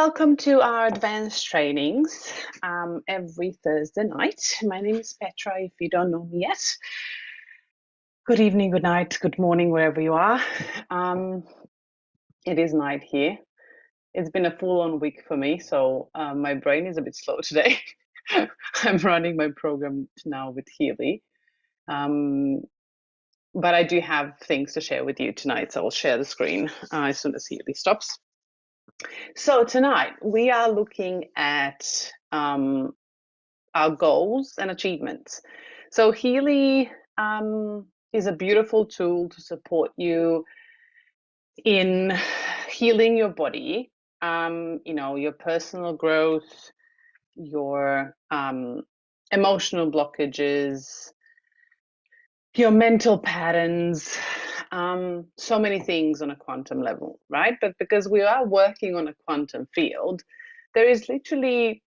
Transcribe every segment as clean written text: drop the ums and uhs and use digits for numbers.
Welcome to our advanced trainings every Thursday night. My name is Petra, if you don't know me yet. Good evening, good night, good morning, wherever you are. It is night here. It's been a full-on week for me, so my brain is a bit slow today. I'm running my program now with Healy. But I do have things to share with you tonight, so I'll share the screen as soon as Healy stops. So tonight we are looking at our goals and achievements. So Healy is a beautiful tool to support you in healing your body, your personal growth, your emotional blockages, your mental patterns, so many things on a quantum level, right? But because we are working on a quantum field, there is literally,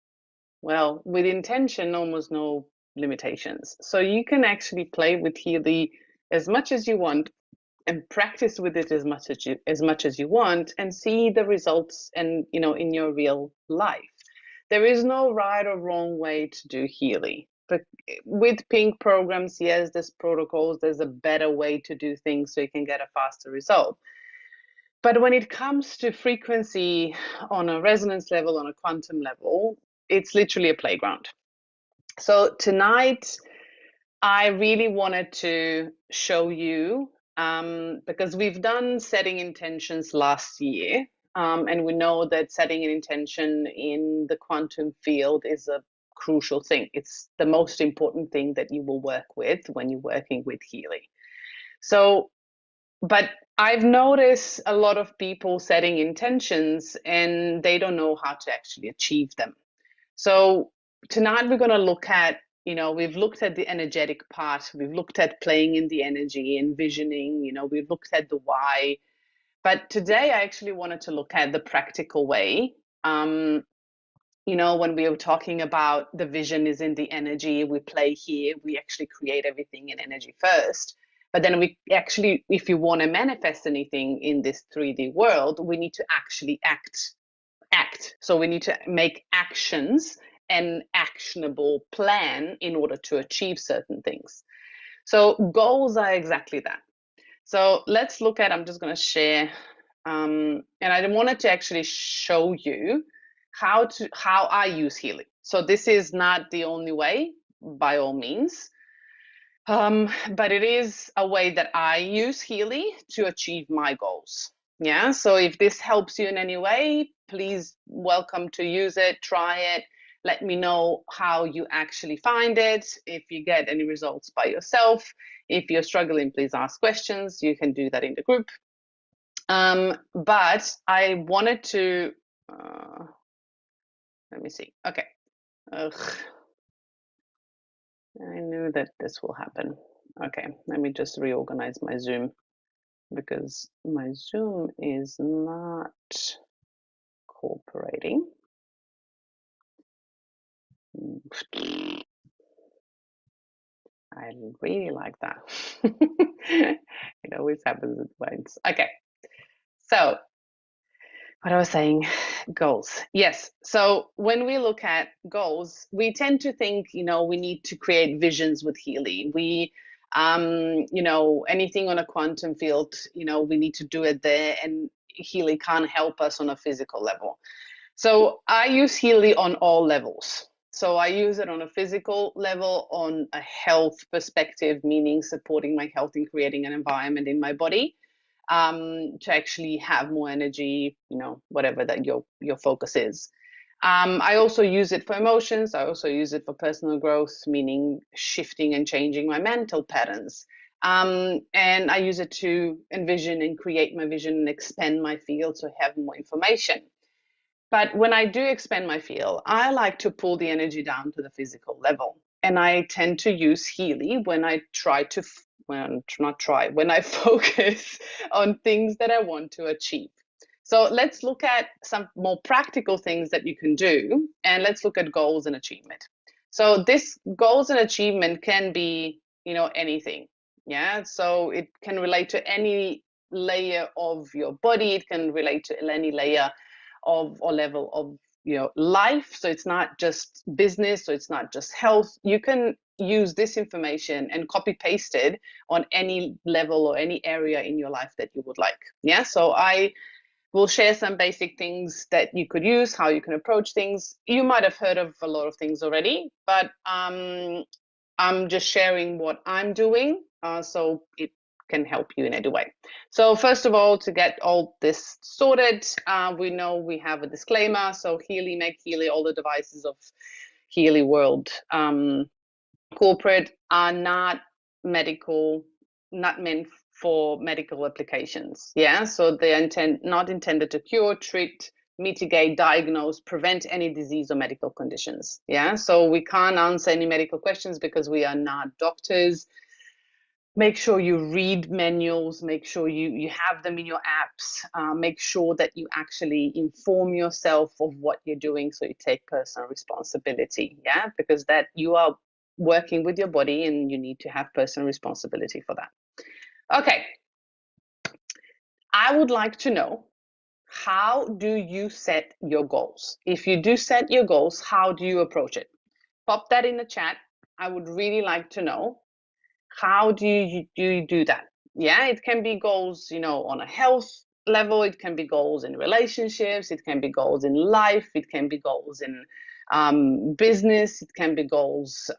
well, with intention, almost no limitations. So you can actually play with Healy as much as you want and practice with it as much as you want and see the results and in your real life. There is no right or wrong way to do Healy. But with pink programs, yes, there's protocols, there's a better way to do things so you can get a faster result. But when it comes to frequency on a resonance level, on a quantum level, it's literally a playground. So tonight, I really wanted to show you, because we've done setting intentions last year, and we know that setting an intention in the quantum field is a crucial thing. It's the most important thing that you will work with when you're working with Healy. So, but I've noticed a lot of people setting intentions and they don't know how to actually achieve them. So tonight we're going to look at, we've looked at the energetic part, we've looked at playing in the energy, envisioning, we've looked at the why. But today I actually wanted to look at the practical way. When we were talking about the vision is in the energy, we play here, we actually create everything in energy first. But then we actually, if you want to manifest anything in this 3D world, we need to actually act. So we need to make actions and actionable plan in order to achieve certain things. So goals are exactly that. So let's look at, I'm just going to share, and I wanted to actually show you how I use Healy. So this is not the only way, by all means, but it is a way that I use Healy to achieve my goals. Yeah, so if this helps you in any way, please welcome to use it, try it. Let me know how you actually find it. If you get any results by yourself, if you're struggling, please ask questions. You can do that in the group. But I wanted to, let me see. Okay. Ugh. I knew that this will happen. Okay, let me just reorganize my Zoom because my Zoom is not cooperating. I really like that. It always happens at once. Okay, so what I was saying, goals. Yes, so when we look at goals, we tend to think, we need to create visions with Healy. We, anything on a quantum field, we need to do it there, and Healy can't help us on a physical level. So I use Healy on all levels. So I use it on a physical level, on a health perspective, meaning supporting my health and creating an environment in my body to actually have more energy, whatever that your focus is. I also use it for emotions. I also use it for personal growth, meaning shifting and changing my mental patterns. And I use it to envision and create my vision and expand my field to have more information. But when I do expand my field, I like to pull the energy down to the physical level. And I tend to use Healy when I when I focus on things that I want to achieve. So let's look at some more practical things that you can do, and let's look at goals and achievement. So this goals and achievement can be, anything. Yeah. So it can relate to any layer of your body. It can relate to any layer or level of life. So it's not just business, so it's not just health. You can use this information and copy paste it on any level or any area in your life that you would like. Yeah, so I will share some basic things that you could use, how you can approach things. You might have heard of a lot of things already, but I'm just sharing what I'm doing, so it can help you in any way. So first of all, to get all this sorted, we know we have a disclaimer. So Healy, make Healy, all the devices of Healy World Corporate are not medical, not meant for medical applications. Yeah, so they are not intended to cure, treat, mitigate, diagnose, prevent any disease or medical conditions. Yeah, so we can't answer any medical questions because we are not doctors. Make sure you read manuals, make sure you have them in your apps, make sure that you actually inform yourself of what you're doing, so you take personal responsibility. Yeah, because that you are working with your body and you need to have personal responsibility for that. Okay, I would like to know, how do you set your goals? If you do set your goals, how do you approach it? Pop that in the chat. I would really like to know, how do you do that? Yeah, it can be goals, on a health level. It can be goals in relationships. It can be goals in life. It can be goals in business. It can be goals,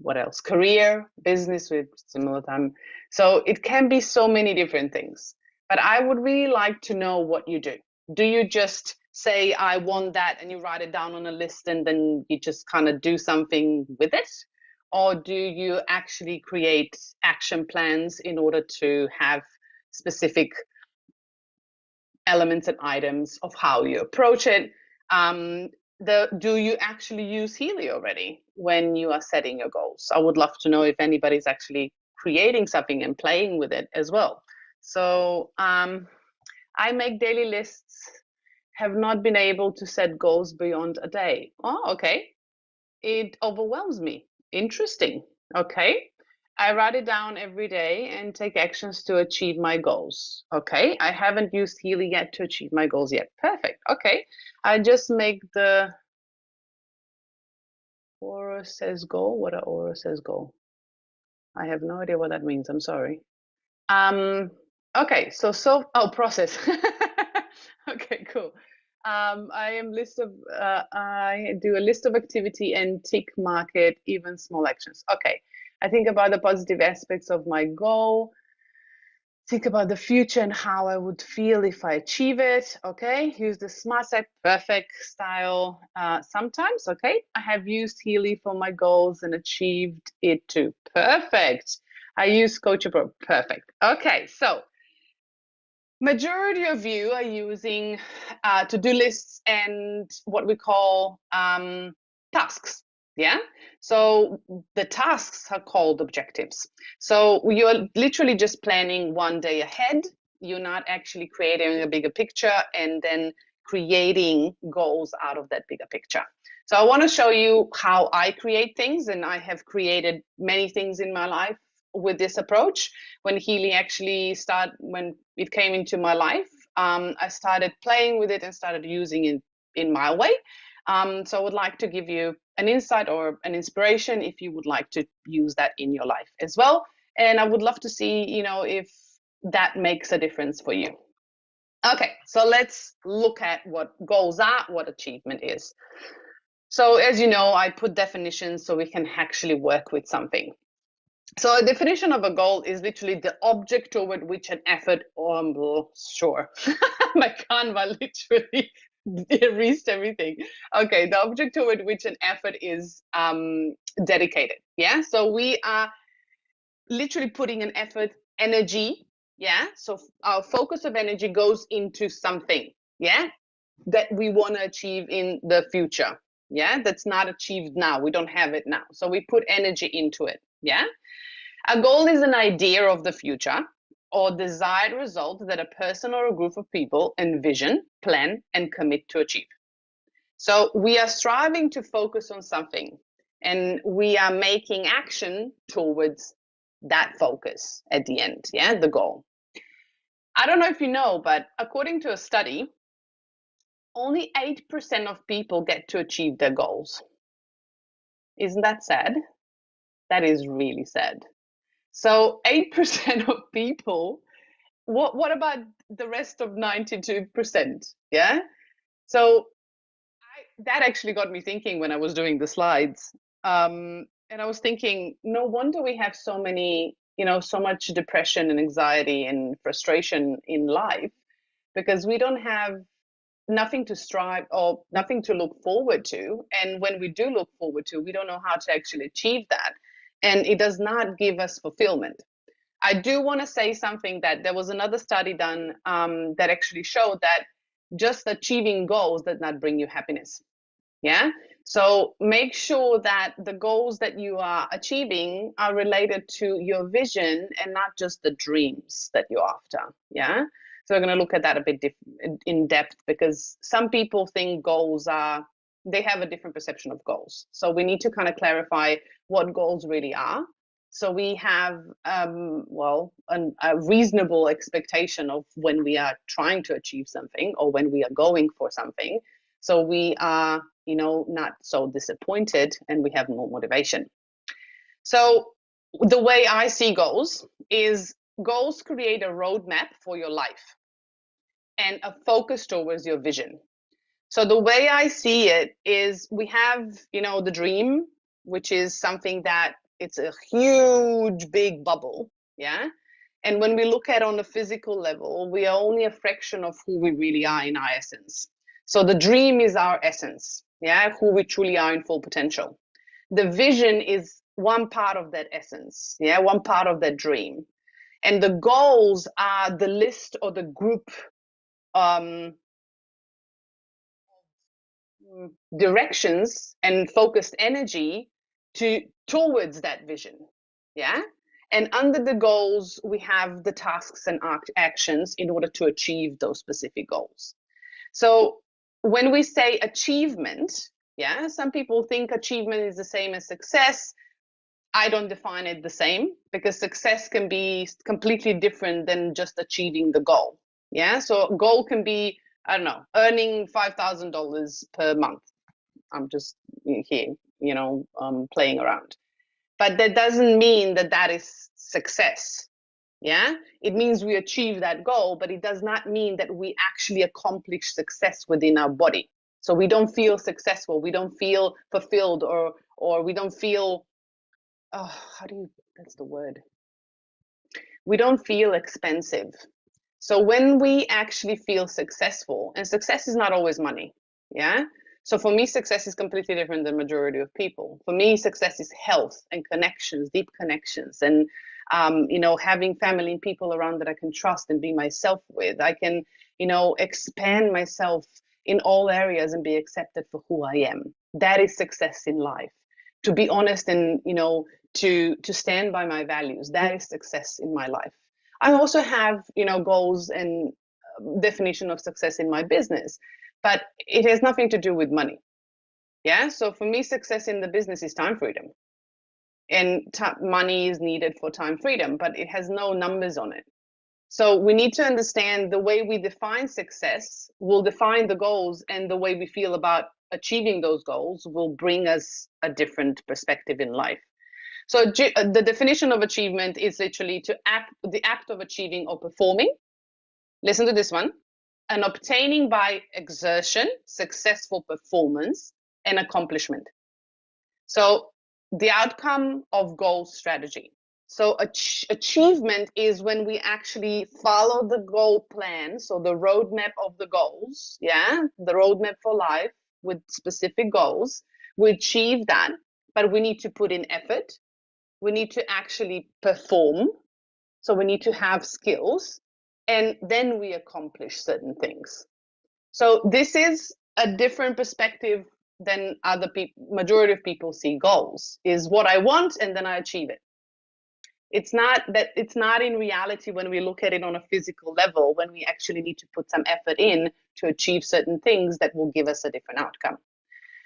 what else? Career, business with similar time. So it can be so many different things. But I would really like to know what you do. Do you just say, I want that, and you write it down on a list and then you just kind of do something with it? Or do you actually create action plans in order to have specific elements and items of how you approach it? Do you actually use Healy already when you are setting your goals? I would love to know if anybody's actually creating something and playing with it as well. So I make daily lists, have not been able to set goals beyond a day. Oh, okay. It overwhelms me. Interesting. Okay. I write it down every day and take actions to achieve my goals. Okay. I haven't used Healy yet to achieve my goals yet. Perfect. Okay. I just make the Aura says goal. What a Aura says goal? I have no idea what that means. I'm sorry. Okay. Oh, process. Okay, cool. I do a list of activity and tick mark it, even small actions. Okay, I think about the positive aspects of my goal, think about the future and how I would feel if I achieve it. Okay, use the smart set perfect style sometimes. Okay, I have used Healy for my goals and achieved it too. Perfect. I use Coach Pro. Perfect. Okay, so majority of you are using to-do lists and what we call tasks. Yeah, so the tasks are called objectives. So you're literally just planning one day ahead. You're not actually creating a bigger picture and then creating goals out of that bigger picture. So I want to show you how I create things, and I have created many things in my life with this approach. When Healy actually when it came into my life, I started playing with it and started using it in my way. So I would like to give you an insight or an inspiration if you would like to use that in your life as well. And I would love to see, if that makes a difference for you. Okay, so let's look at what goals are, what achievement is. So as you know, I put definitions so we can actually work with something. So a definition of a goal is literally the object toward which an effort, sure, my Canva literally erased everything. Okay, the object toward which an effort is dedicated. Yeah, so we are literally putting an effort, energy. Yeah, so our focus of energy goes into something. Yeah, that we want to achieve in the future. Yeah, that's not achieved now. We don't have it now. So we put energy into it. Yeah. A goal is an idea of the future or desired result that a person or a group of people envision, plan, and commit to achieve. So we are striving to focus on something, and we are making action towards that focus at the end, yeah, the goal. I don't know if you know, but according to a study, only 8% of people get to achieve their goals. Isn't that sad? That is really sad. So 8% of people, what about the rest of 92%? Yeah. So that actually got me thinking when I was doing the slides. And I was thinking, no wonder we have so many, so much depression and anxiety and frustration in life because we don't have nothing to strive or nothing to look forward to. And when we do look forward to, we don't know how to actually achieve that. And it does not give us fulfillment. I do want to say something that there was another study done that actually showed that just achieving goals does not bring you happiness. Yeah. So make sure that the goals that you are achieving are related to your vision and not just the dreams that you're after. Yeah. So we're going to look at that a bit in depth because some people think they have a different perception of goals. So we need to kind of clarify what goals really are. So we have, a reasonable expectation of when we are trying to achieve something or when we are going for something. So we are, not so disappointed and we have more motivation. So the way I see goals is goals create a roadmap for your life and a focus towards your vision. So the way I see it is we have, the dream, which is something that it's a huge, big bubble. Yeah. And when we look at on a physical level, we are only a fraction of who we really are in our essence. So the dream is our essence. Yeah. Who we truly are in full potential. The vision is one part of that essence. Yeah. One part of that dream. And the goals are the list or the group directions and focused energy towards that vision. Yeah. And under the goals, we have the tasks and actions in order to achieve those specific goals. So when we say achievement, yeah, some people think achievement is the same as success. I don't define it the same because success can be completely different than just achieving the goal. Yeah. So a goal can be, I don't know, earning $5,000 per month. I'm just here, playing around. But that doesn't mean that that is success. Yeah, it means we achieve that goal, but it does not mean that we actually accomplish success within our body. So we don't feel successful, we don't feel fulfilled, or we don't feel, that's the word. We don't feel expensive. So when we actually feel successful, and success is not always money, yeah. So for me, success is completely different than majority of people. For me, success is health and connections, deep connections, and having family and people around that I can trust and be myself with. I can, expand myself in all areas and be accepted for who I am. That is success in life. To be honest and to stand by my values. That is success in my life. I also have, goals and definition of success in my business, but it has nothing to do with money. Yeah. So for me, success in the business is time freedom, and money is needed for time freedom, but it has no numbers on it. So we need to understand the way we define success will define the goals, and the way we feel about achieving those goals will bring us a different perspective in life. So the definition of achievement is literally the act of achieving or performing. Listen to this one. An obtaining by exertion, successful performance, and accomplishment. So the outcome of goal strategy. So achievement is when we actually follow the goal plan. So the roadmap of the goals, yeah, the roadmap for life with specific goals. We achieve that, but we need to put in effort. We need to actually perform. So we need to have skills, and then we accomplish certain things. So this is a different perspective than other people. Majority of people see goals is what I want and then I achieve it. It's not in reality when we look at it on a physical level, when we actually need to put some effort in to achieve certain things that will give us a different outcome.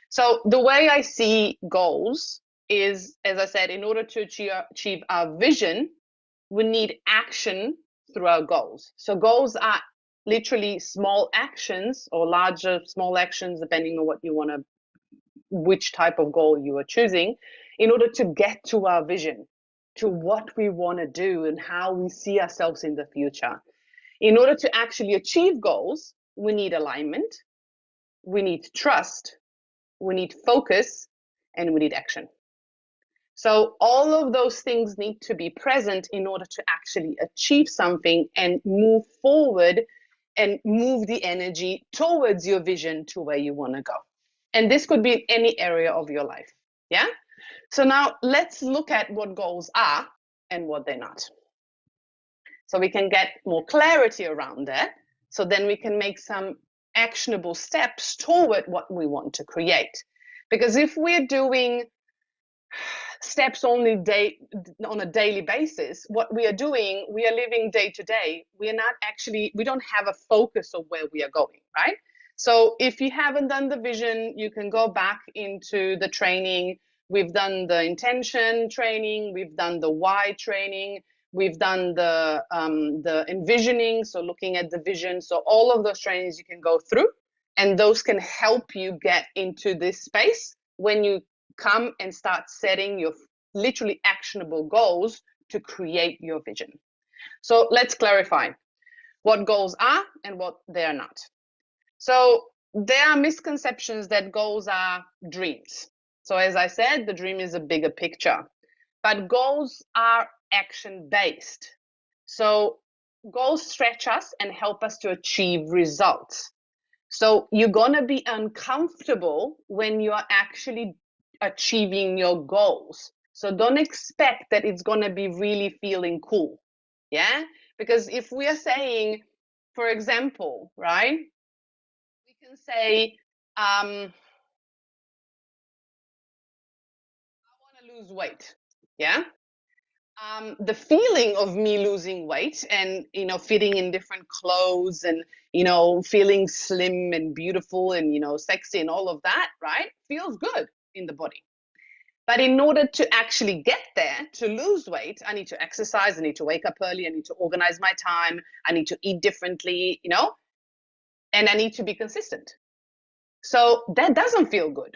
So the way I see goals is, as I said, in order to achieve our vision, we need action through our goals. So goals are literally small actions or larger small actions, depending on what you want to, which type of goal you are choosing, in order to get to our vision, to what we want to do and how we see ourselves in the future. In order to actually achieve goals, we need alignment, we need trust, we need focus, and we need action. So all of those things need to be present in order to actually achieve something and move forward and move the energy towards your vision to where you want to go. And this could be in any area of your life. Yeah. So now let's look at what goals are and what they're not. So we can get more clarity around that. So then we can make some actionable steps toward what we want to create. Because if we're doing steps only on a daily basis, what we are doing, we are living day to day. We are not actually, we don't have a focus of where we are going, right? So if you haven't done the vision, you can go back into the training. We've done the intention training, we've done the why training, we've done the envisioning, so looking at the vision. So all of those trainings you can go through, and those can help you get into this space when you come and start setting your literally actionable goals to create your vision. So let's clarify what goals are and what they are not. So there are misconceptions that goals are dreams. So as I said, the dream is a bigger picture, but goals are action-based. So goals stretch us and help us to achieve results. So you're going to be uncomfortable when you are actually achieving your goals. So don't expect that it's going to be really feeling cool. Yeah? Because if we are saying, for example, right, we can say, I want to lose weight. Yeah? The feeling of me losing weight and fitting in different clothes and feeling slim and beautiful and sexy and all of that, right, feels good in the body. But in order to actually get there, to lose weight, I need to exercise, I need to wake up early, I need to organize my time, I need to eat differently, and I need to be consistent. So that doesn't feel good.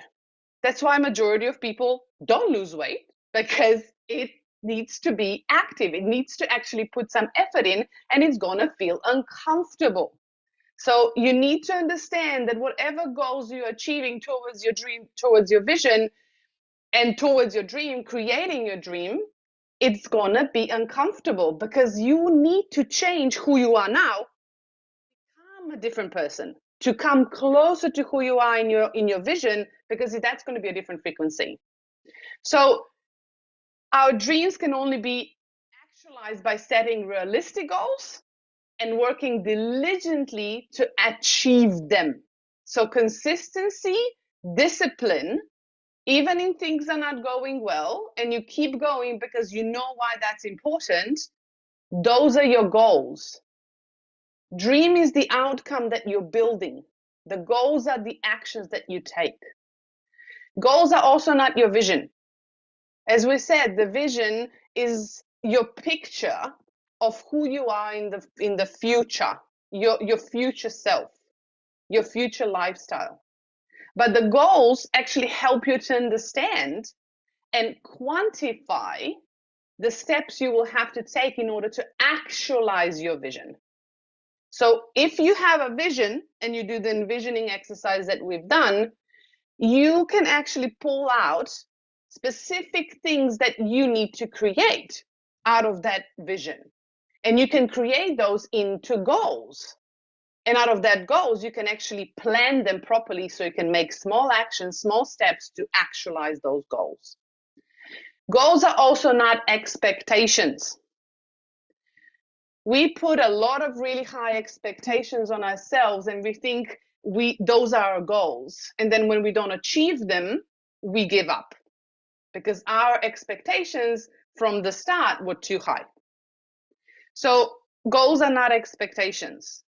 That's why majority of people don't lose weight, because it needs to be active. It needs to actually put some effort in, and it's going to feel uncomfortable. So you need to understand that whatever goals you're achieving towards your dream, towards your vision, and towards your dream, creating your dream, it's going to be uncomfortable because you need to change who you are now, become a different person, to come closer to who you are in your vision, because that's going to be a different frequency. So our dreams can only be actualized by setting realistic goals and working diligently to achieve them. So consistency, discipline, even in things are not going well, and you keep going because you know why that's important, those are your goals. Dream is the outcome that you're building. The goals are the actions that you take. Goals are also not your vision. As we said, the vision is your picture of who you are in the future, your future self, your future lifestyle. But the goals actually help you to understand and quantify the steps you will have to take in order to actualize your vision. So if you have a vision and you do the envisioning exercise that we've done, you can actually pull out specific things that you need to create out of that vision. And you can create those into goals. And out of that goals, you can actually plan them properly so you can make small actions, small steps to actualize those goals. Goals are also not expectations. We put a lot of really high expectations on ourselves and we think those are our goals. And then when we don't achieve them, we give up because our expectations from the start were too high. So goals are not expectations.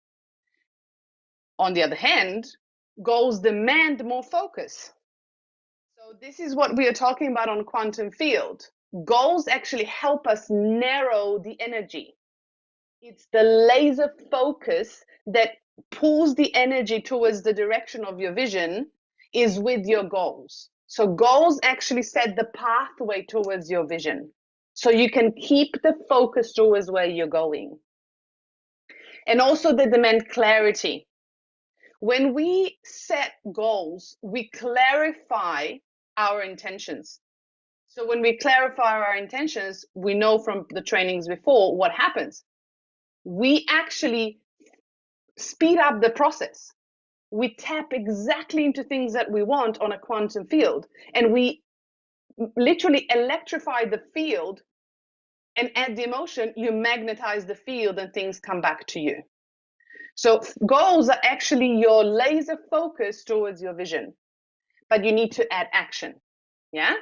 On the other hand, goals demand more focus. So this is what we are talking about on quantum field. Goals actually help us narrow the energy. It's the laser focus that pulls the energy towards the direction of your vision is with your goals. So goals actually set the pathway towards your vision. So you can keep the focus towards where you're going. And also they demand clarity. When we set goals, we clarify our intentions. So when we clarify our intentions, we know from the trainings before what happens. We actually speed up the process. We tap exactly into things that we want on a quantum field, and we literally electrify the field and add the emotion. You magnetize the field and things come back to you. So goals are actually your laser focus towards your vision, but you need to add action. Yeah.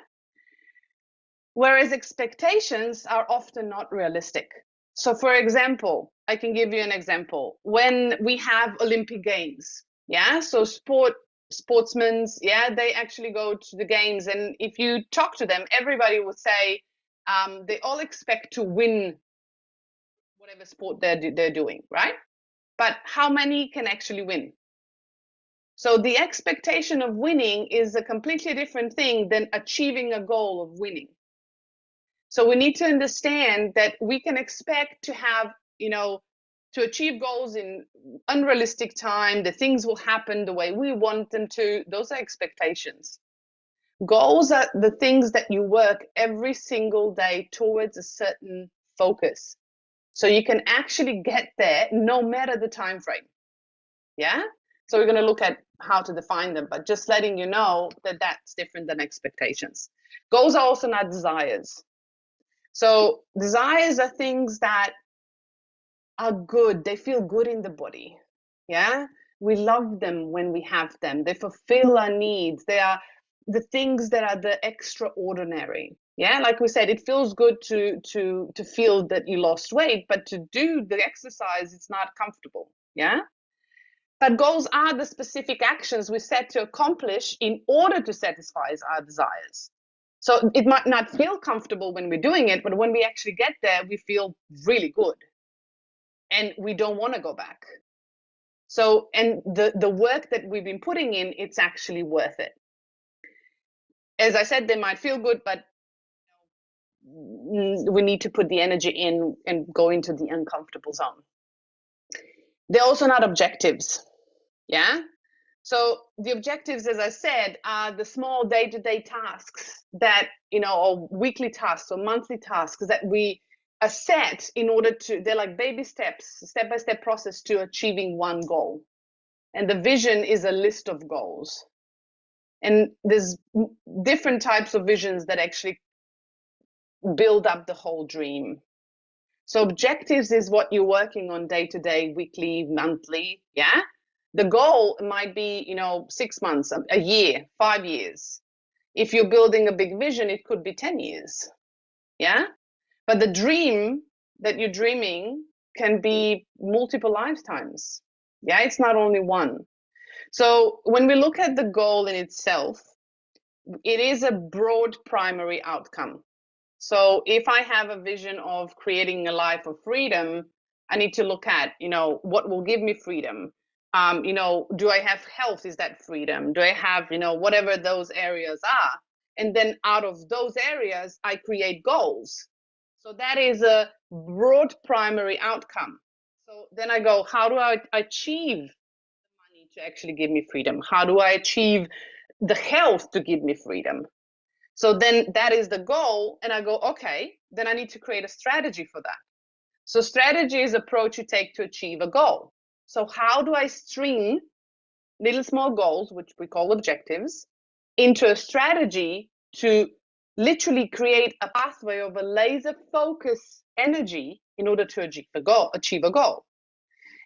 Whereas expectations are often not realistic. So for example, I can give you an example. When we have Olympic Games, yeah, so sportsmen, yeah, they actually go to the games, and if you talk to them, everybody would say they all expect to win whatever sport they're doing, right? But how many can actually win? So the expectation of winning is a completely different thing than achieving a goal of winning. So we need to understand that we can expect to have, to achieve goals in unrealistic time, that things will happen the way we want them to. Those are expectations. Goals are the things that you work every single day towards a certain focus. So you can actually get there no matter the time frame. Yeah? So we're going to look at how to define them, but just letting you know that that's different than expectations. Goals are also not desires. So desires are things that are good. They feel good in the body. Yeah. We love them when we have them. They fulfill our needs. They are the things that are the extraordinary. Yeah. Like we said, it feels good to feel that you lost weight, but to do the exercise, it's not comfortable. Yeah. But goals are the specific actions we set to accomplish in order to satisfy our desires. So it might not feel comfortable when we're doing it, but when we actually get there, we feel really good and we don't want to go back. So, and the work that we've been putting in, it's actually worth it. As I said, they might feel good, but we need to put the energy in and go into the uncomfortable zone. They're also not objectives. Yeah. So the objectives, as I said, are the small day-to-day tasks that, or weekly tasks or monthly tasks that we are set in order to, they're like baby steps, step-by-step process to achieving one goal. And the vision is a list of goals. And there's different types of visions that actually build up the whole dream. So objectives is what you're working on day-to-day, weekly, monthly, yeah? The goal might be, 6 months, a year, 5 years. If you're building a big vision, it could be 10 years. Yeah. But the dream that you're dreaming can be multiple lifetimes. Yeah. It's not only one. So when we look at the goal in itself, it is a broad primary outcome. So if I have a vision of creating a life of freedom, I need to look at, what will give me freedom? Do I have health? Is that freedom? Do I have, whatever those areas are? And then out of those areas, I create goals. So that is a broad primary outcome. So then I go, how do I achieve money to actually give me freedom? How do I achieve the health to give me freedom? So then that is the goal. And I go, okay, then I need to create a strategy for that. So strategy is approach you take to achieve a goal. So how do I string little small goals, which we call objectives, into a strategy to literally create a pathway of a laser focus energy in order to achieve a goal.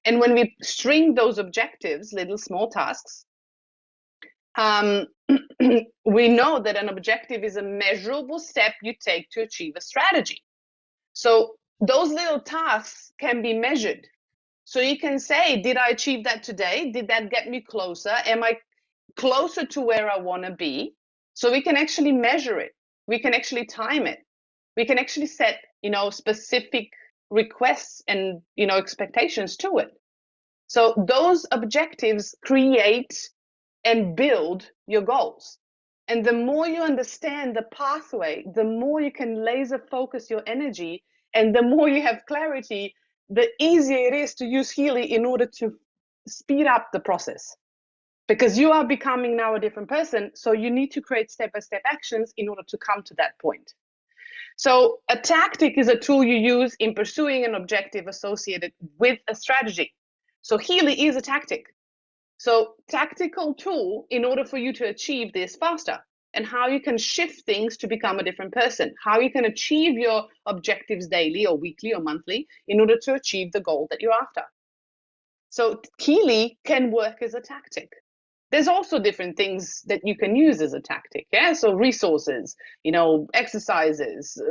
And when we string those objectives, little small tasks, we know that an objective is a measurable step you take to achieve a strategy. So those little tasks can be measured. So you can say, did I achieve that today? Did that get me closer? Am I closer to where I want to be? So we can actually measure it. We can actually time it. We can actually set, specific requests and expectations to it. So those objectives create and build your goals. And the more you understand the pathway, the more you can laser focus your energy, and the more you have clarity, the easier it is to use Healy in order to speed up the process. Because you are becoming now a different person, so you need to create step-by-step actions in order to come to that point. So a tactic is a tool you use in pursuing an objective associated with a strategy. So Healy is a tactic. So tactical tool in order for you to achieve this faster, and how you can shift things to become a different person, how you can achieve your objectives daily or weekly or monthly in order to achieve the goal that you're after. So Healy can work as a tactic. There's also different things that you can use as a tactic. Yeah. So resources, exercises,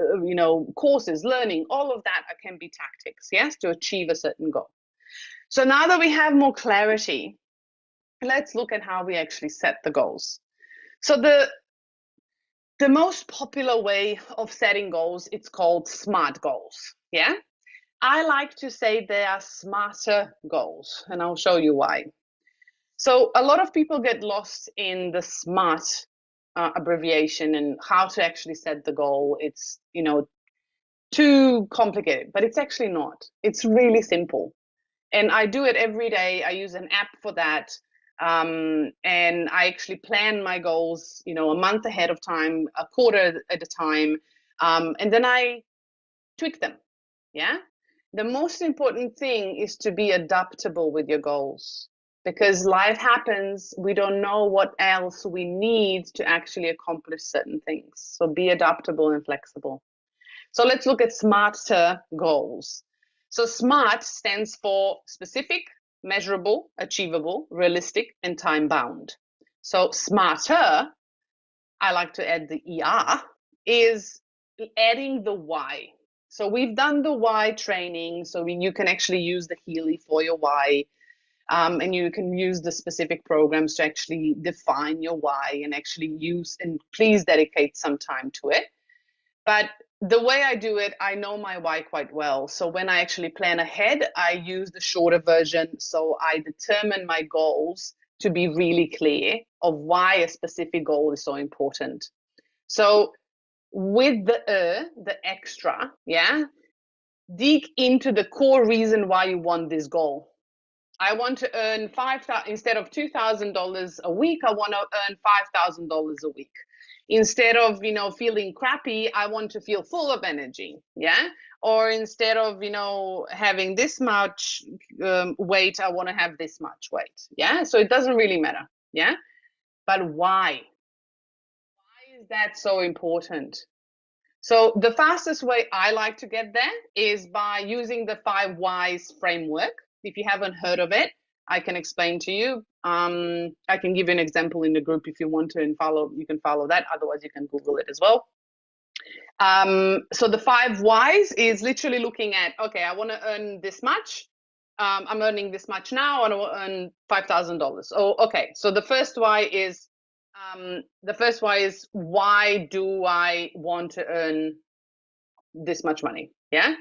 courses, learning, all of that can be tactics. Yes. To achieve a certain goal. So now that we have more clarity, let's look at how we actually set the goals. So the most popular way of setting goals, it's called SMART goals. Yeah. I like to say they are smarter goals, and I'll show you why. So a lot of people get lost in the SMART abbreviation and how to actually set the goal. It's, too complicated, but it's actually not. It's really simple. And I do it every day. I use an app for that. And I actually plan my goals, a month ahead of time, a quarter at a time. And then I tweak them. Yeah. The most important thing is to be adaptable with your goals, because life happens. We don't know what else we need to actually accomplish certain things. So be adaptable and flexible. So let's look at smarter goals. So SMART stands for specific, measurable, achievable, realistic, and time bound. So smarter, I like to add the ER, is adding the why. So we've done the why training, so you can actually use the Healy for your why. And you can use the specific programs to actually define your why and actually use, and please dedicate some time to it. But the way I do it, I know my why quite well. So when I actually plan ahead, I use the shorter version. So I determine my goals to be really clear of why a specific goal is so important. So with the extra, yeah, dig into the core reason why you want this goal. I want to earn instead of $2,000 a week, I want to earn $5,000 a week. Instead of, feeling crappy, I want to feel full of energy. Yeah. Or instead of, having this much weight, I want to have this much weight. Yeah. So it doesn't really matter. Yeah. But why? Why is that so important? So the fastest way I like to get there is by using the 5 whys framework. If you haven't heard of it, I can explain to you. I can give you an example in the group if you want to, and you can follow that. Otherwise, you can Google it as well. So the 5 whys is literally looking at, okay, I want to earn this much. I'm earning this much now, and I want to earn $5,000. Oh, okay. So the first why is why do I want to earn this much money? Yeah.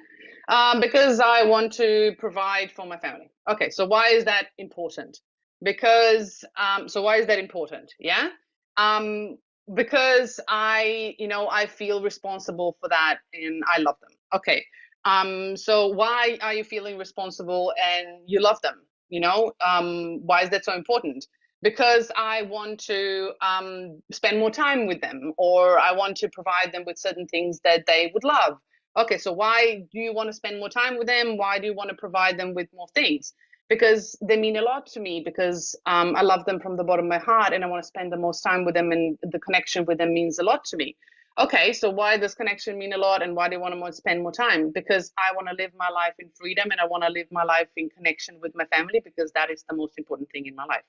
Because I want to provide for my family. Okay. So why is that important? Because so why is that important? Yeah. Because I feel responsible for that and I love them. Okay. So why are you feeling responsible and you love them? Why is that so important? Because I want to spend more time with them, or I want to provide them with certain things that they would love. Okay, so why do you want to spend more time with them? Why do you want to provide them with more things? Because they mean a lot to me, because I love them from the bottom of my heart and I want to spend the most time with them, and the connection with them means a lot to me. Okay, so why does connection mean a lot, and why do you want to spend more time? Because I want to live my life in freedom, and I want to live my life in connection with my family, because that is the most important thing in my life.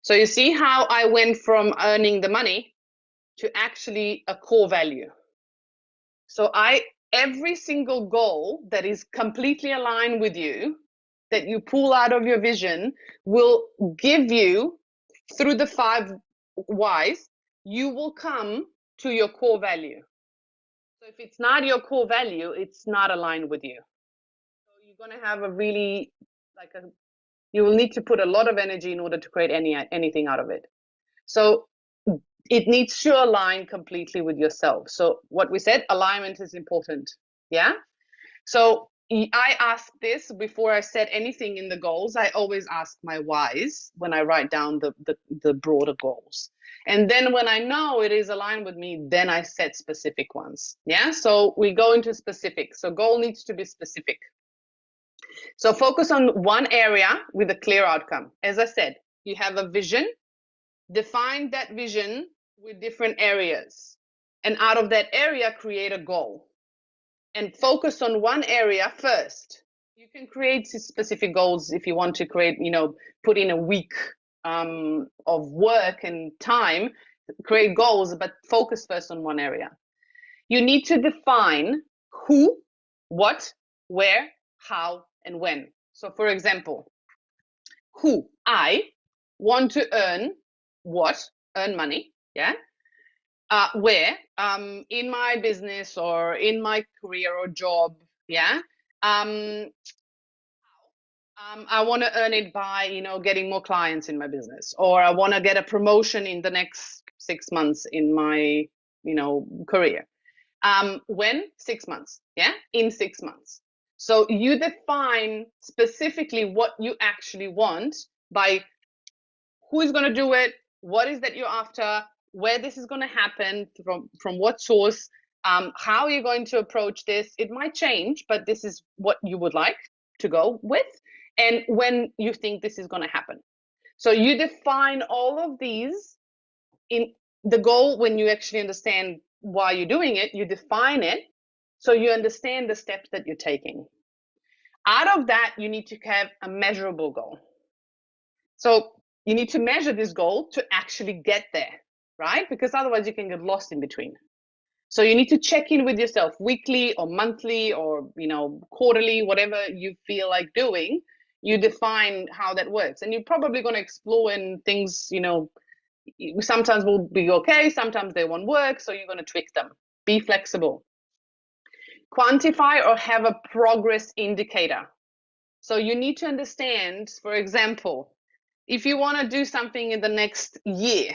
So you see how I went from earning the money to actually a core value. So every single goal that is completely aligned with you, that you pull out of your vision, will give you, through the 5 whys, you will come to your core value. So if it's not your core value, it's not aligned with you. you're going to have a really like a you will need to put a lot of energy in order to create anything out of it. So it needs to align completely with yourself. So what we said, alignment is important. Yeah. So I ask this before I set anything in the goals. I always ask my whys when I write down the broader goals. And then when I know it is aligned with me, then I set specific ones. Yeah. So we go into specific. So goal needs to be specific. So focus on one area with a clear outcome. As I said, you have a vision, define that vision with different areas. And out of that area, create a goal. And focus on one area first. You can create specific goals if you want to create, put in a week of work and time, create goals, but focus first on one area. You need to define who, what, where, how, and when. So for example, who? I want to earn what? Earn money, yeah? Where? In my business or in my career or job, yeah? I want to earn it by, getting more clients in my business, or I want to get a promotion in the next 6 months in my, career. When? 6 months, yeah? In 6 months. So you define specifically what you actually want by who is going to do it, what is that you're after, where this is going to happen, from what source, how you're going to approach this. It might change, but this is what you would like to go with, and when you think this is going to happen. So you define all of these in the goal. When you actually understand why you're doing it, you define it so you understand the steps that you're taking. Out of that, you need to have a measurable goal. So you need to measure this goal to actually get there, right? Because otherwise you can get lost in between. So you need to check in with yourself weekly or monthly or, quarterly, whatever you feel like doing. You define how that works. And you're probably going to explore in things, sometimes will be okay, sometimes they won't work. So you're going to tweak them. Be flexible. Quantify or have a progress indicator. So you need to understand, for example, if you want to do something in the next year,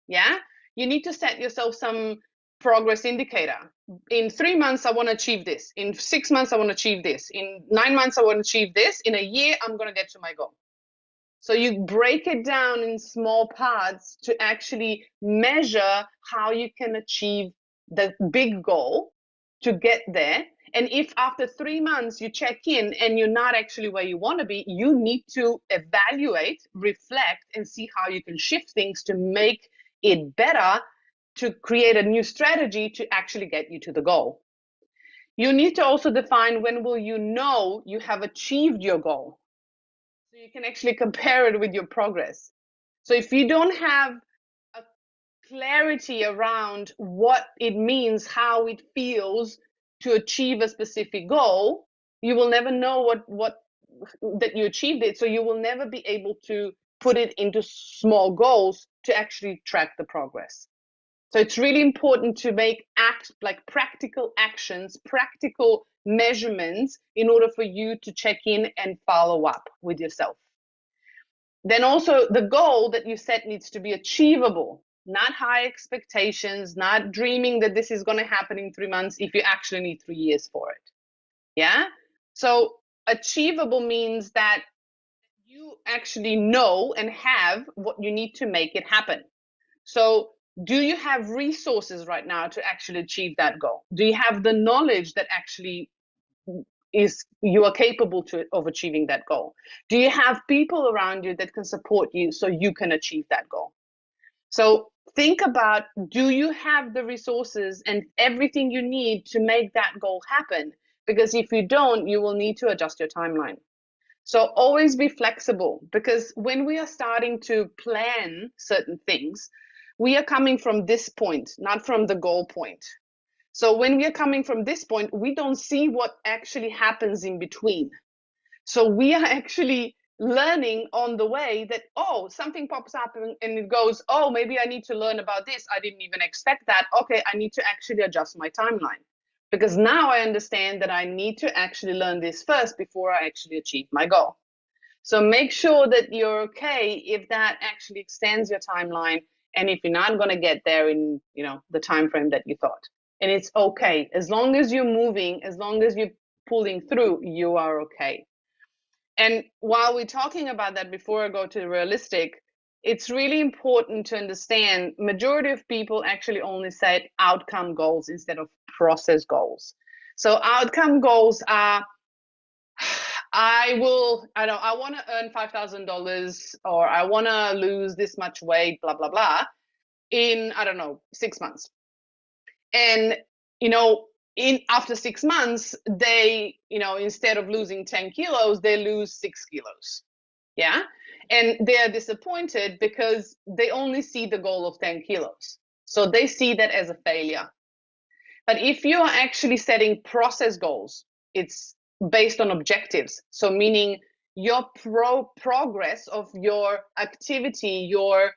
yeah, you need to set yourself some progress indicator. In 3 months, I want to achieve this. In 6 months, I want to achieve this. In 9 months, I want to achieve this. In a year, I'm going to get to my goal. So you break it down in small parts to actually measure how you can achieve the big goal to get there. And if after 3 months you check in and you're not actually where you want to be, you need to evaluate, reflect, and see how you can shift things to make it better, to create a new strategy to actually get you to the goal. You need to also define when will you know you have achieved your goal, so you can actually compare it with your progress. So if you don't have a clarity around what it means, how it feels to achieve a specific goal, you will never know what that you achieved it. So you will never be able to put it into small goals to actually track the progress. So it's really important to make practical actions, practical measurements in order for you to check in and follow up with yourself. Then also the goal that you set needs to be achievable, not high expectations, not dreaming that this is going to happen in 3 months if you actually need 3 years for it. Yeah. So achievable means that you actually know and have what you need to make it happen. So do you have resources right now to actually achieve that goal? Do you have the knowledge that actually you are capable of achieving that goal? Do you have people around you that can support you so you can achieve that goal? So think about, do you have the resources and everything you need to make that goal happen? Because if you don't, you will need to adjust your timeline. So always be flexible, because when we are starting to plan certain things, we are coming from this point, not from the goal point. So when we are coming from this point, we don't see what actually happens in between. So we are actually learning on the way that, oh, something pops up and it goes, oh, maybe I need to learn about this. I didn't even expect that. Okay, I need to actually adjust my timeline. because now I understand that I need to actually learn this first before I actually achieve my goal. So make sure that you're okay if that actually extends your timeline, and if you're not going to get there in, the time frame that you thought. And it's okay. As long as you're moving, as long as you're pulling through, you are okay. And while we're talking about that, before I go to the realistic, it's really important to understand majority of people actually only set outcome goals instead of process goals. So outcome goals are, I want to earn $5,000, or I want to lose this much weight, blah, blah, blah, in, I don't know, 6 months. And, after 6 months, they, instead of losing 10 kilos, they lose 6 kilos. Yeah. And they are disappointed because they only see the goal of 10 kilos. So they see that as a failure. But if you are actually setting process goals, it's based on objectives. So meaning your progress of your activity, your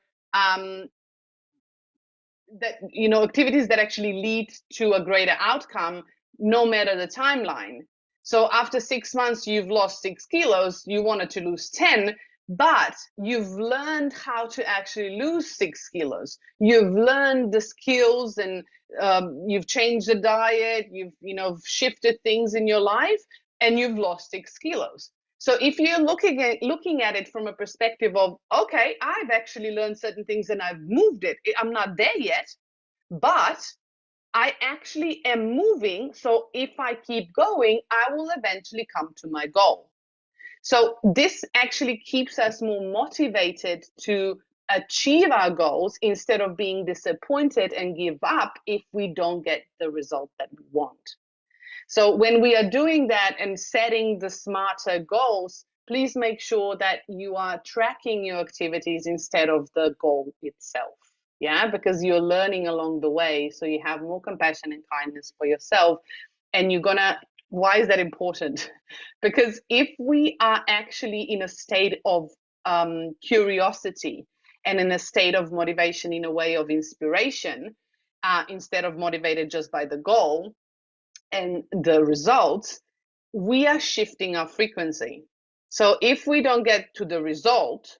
activities that actually lead to a greater outcome, no matter the timeline. So after 6 months, you've lost 6 kilos, you wanted to lose 10, but you've learned how to actually lose 6 kilos. You've learned the skills, and you've changed the diet, you've shifted things in your life, and you've lost 6 kilos. So if you're looking at it from a perspective of, okay, I've actually learned certain things and I've moved it. I'm not there yet, but I actually am moving. So if I keep going, I will eventually come to my goal. So this actually keeps us more motivated to achieve our goals instead of being disappointed and give up if we don't get the result that we want. So when we are doing that and setting the smarter goals, please make sure that you are tracking your activities instead of the goal itself. Yeah, because you're learning along the way. So you have more compassion and kindness for yourself. And why is that important? Because if we are actually in a state of curiosity and in a state of motivation, in a way of inspiration, instead of motivated just by the goal and the results, we are shifting our frequency. So if we don't get to the result,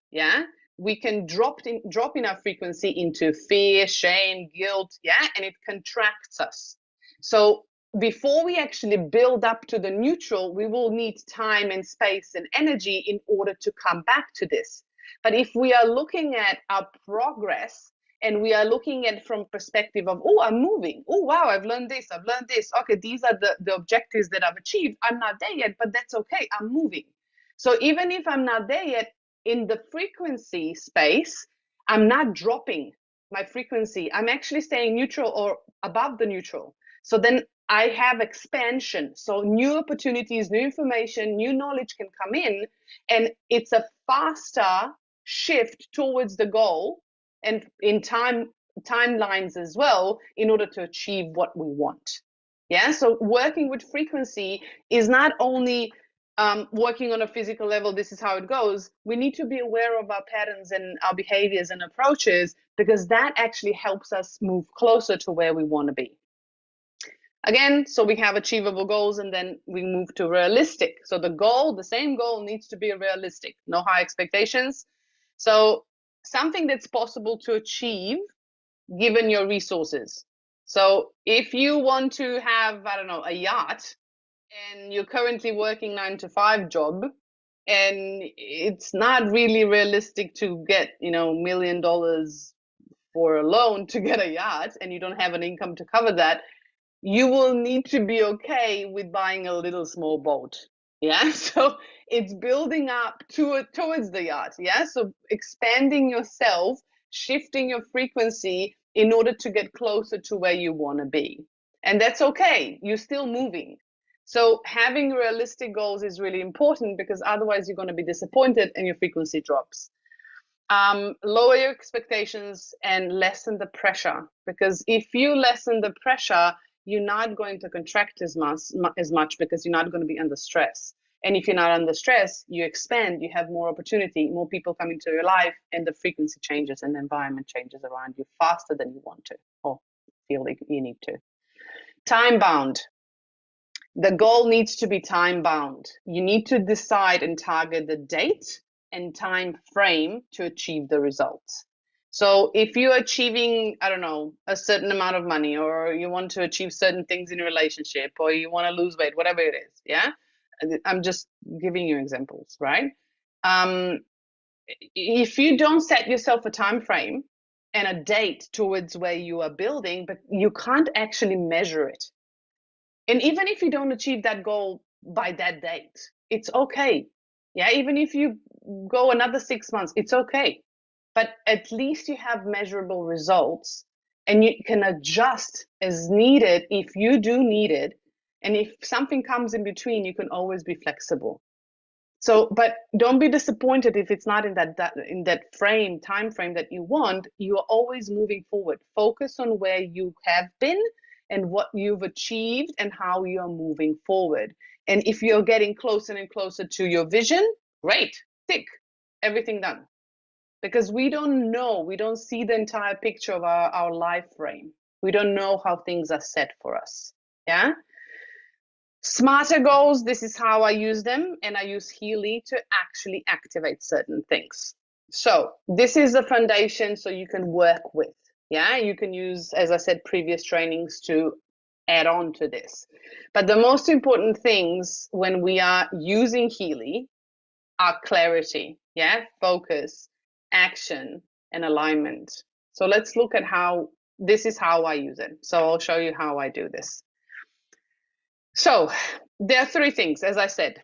we can drop in our frequency into fear, shame, guilt, and it contracts us. So before we actually build up to the neutral, we will need time and space and energy in order to come back to this. But if we are looking at our progress, and we are looking at it from perspective of, oh, I'm moving. Oh, wow, I've learned this. Okay, these are the objectives that I've achieved. I'm not there yet, but that's okay. I'm moving. So even if I'm not there yet, in the frequency space, I'm not dropping my frequency. I'm actually staying neutral or above the neutral. So then I have expansion. So new opportunities, new information, new knowledge can come in, and it's a faster shift towards the goal, and in timelines as well, in order to achieve what we want. Yeah, so working with frequency is not only working on a physical level, this is how it goes. We need to be aware of our patterns and our behaviors and approaches, because that actually helps us move closer to where we want to be. Again, so we have achievable goals, and then we move to realistic. So the same goal needs to be realistic, no high expectations. So something that's possible to achieve given your resources. So if you want to have, I don't know, a yacht, and you're currently working 9-to-5 job, and it's not really realistic to get, $1 million for a loan to get a yacht, and you don't have an income to cover that, you will need to be okay with buying a little small boat. Yeah, so it's building up towards the yacht. Yeah, so expanding yourself, shifting your frequency in order to get closer to where you want to be. And that's okay. You're still moving. So having realistic goals is really important, because otherwise you're going to be disappointed and your frequency drops. Lower your expectations and lessen the pressure, because if you lessen the pressure, you're not going to contract as much because you're not going to be under stress. And if you're not under stress, you expand, you have more opportunity, more people come into your life, and the frequency changes and the environment changes around you faster than you want to or feel like you need to. Time bound. The goal needs to be time bound. You need to decide and target the date and time frame to achieve the results. So if you're achieving, I don't know, a certain amount of money, or you want to achieve certain things in a relationship, or you want to lose weight, whatever it is, yeah? I'm just giving you examples, right? Um, if you don't set yourself a time frame and a date towards where you are building, but you can't actually measure it. And even if you don't achieve that goal by that date, it's okay. Yeah, even if you go another 6 months, it's okay. But at least you have measurable results and you can adjust as needed if you do need it. And if something comes in between, you can always be flexible. So, but don't be disappointed if it's not in that time frame that you want. You are always moving forward. Focus on where you have been and what you've achieved and how you are moving forward. And if you're getting closer and closer to your vision, great, tick, everything done. Because we don't know, we don't see the entire picture of our life frame. We don't know how things are set for us. Yeah. Smarter goals, this is how I use them, and I use Healy to actually activate certain things. So this is the foundation so you can work with. Yeah, you can use, as I said, previous trainings to add on to this. But the most important things when we are using Healy are clarity, yeah, focus, action, and alignment. So let's look at how this is how I use it. So I'll show you how I do this. So there are three things, as I said: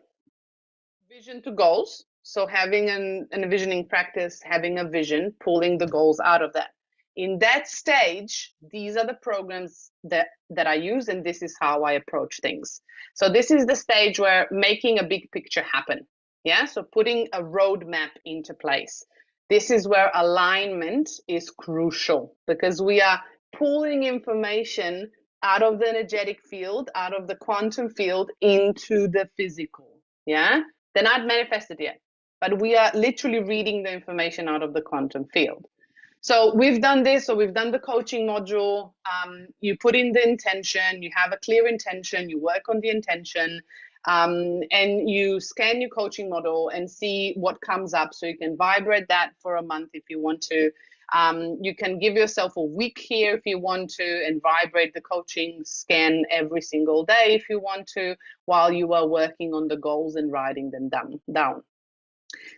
vision to goals. So having an envisioning practice, having a vision, pulling the goals out of that. In that stage, these are the programs that I use, and this is how I approach things. So this is the stage where making a big picture happen. Yeah, so putting a roadmap into place. This is where alignment is crucial because we are pulling information out of the energetic field, out of the quantum field into the physical. Yeah, they're not manifested yet, but we are literally reading the information out of the quantum field. So we've done this. So we've done the coaching module. You put in the intention, you have a clear intention, you work on the intention, and you scan your coaching model and see what comes up. So you can vibrate that for a month if you want to. You can give yourself a week here if you want to, and vibrate the coaching scan every single day if you want to, while you are working on the goals and writing them down.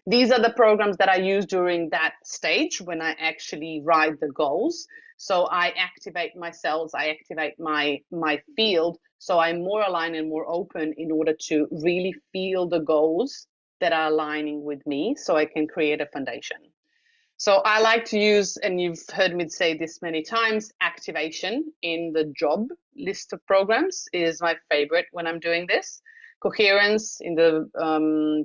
These are the programs that I use during that stage when I actually write the goals. So I activate my cells, I activate my field, so I'm more aligned and more open in order to really feel the goals that are aligning with me so I can create a foundation. So I like to use, and you've heard me say this many times, activation in the job list of programs is my favorite when I'm doing this. Coherence in the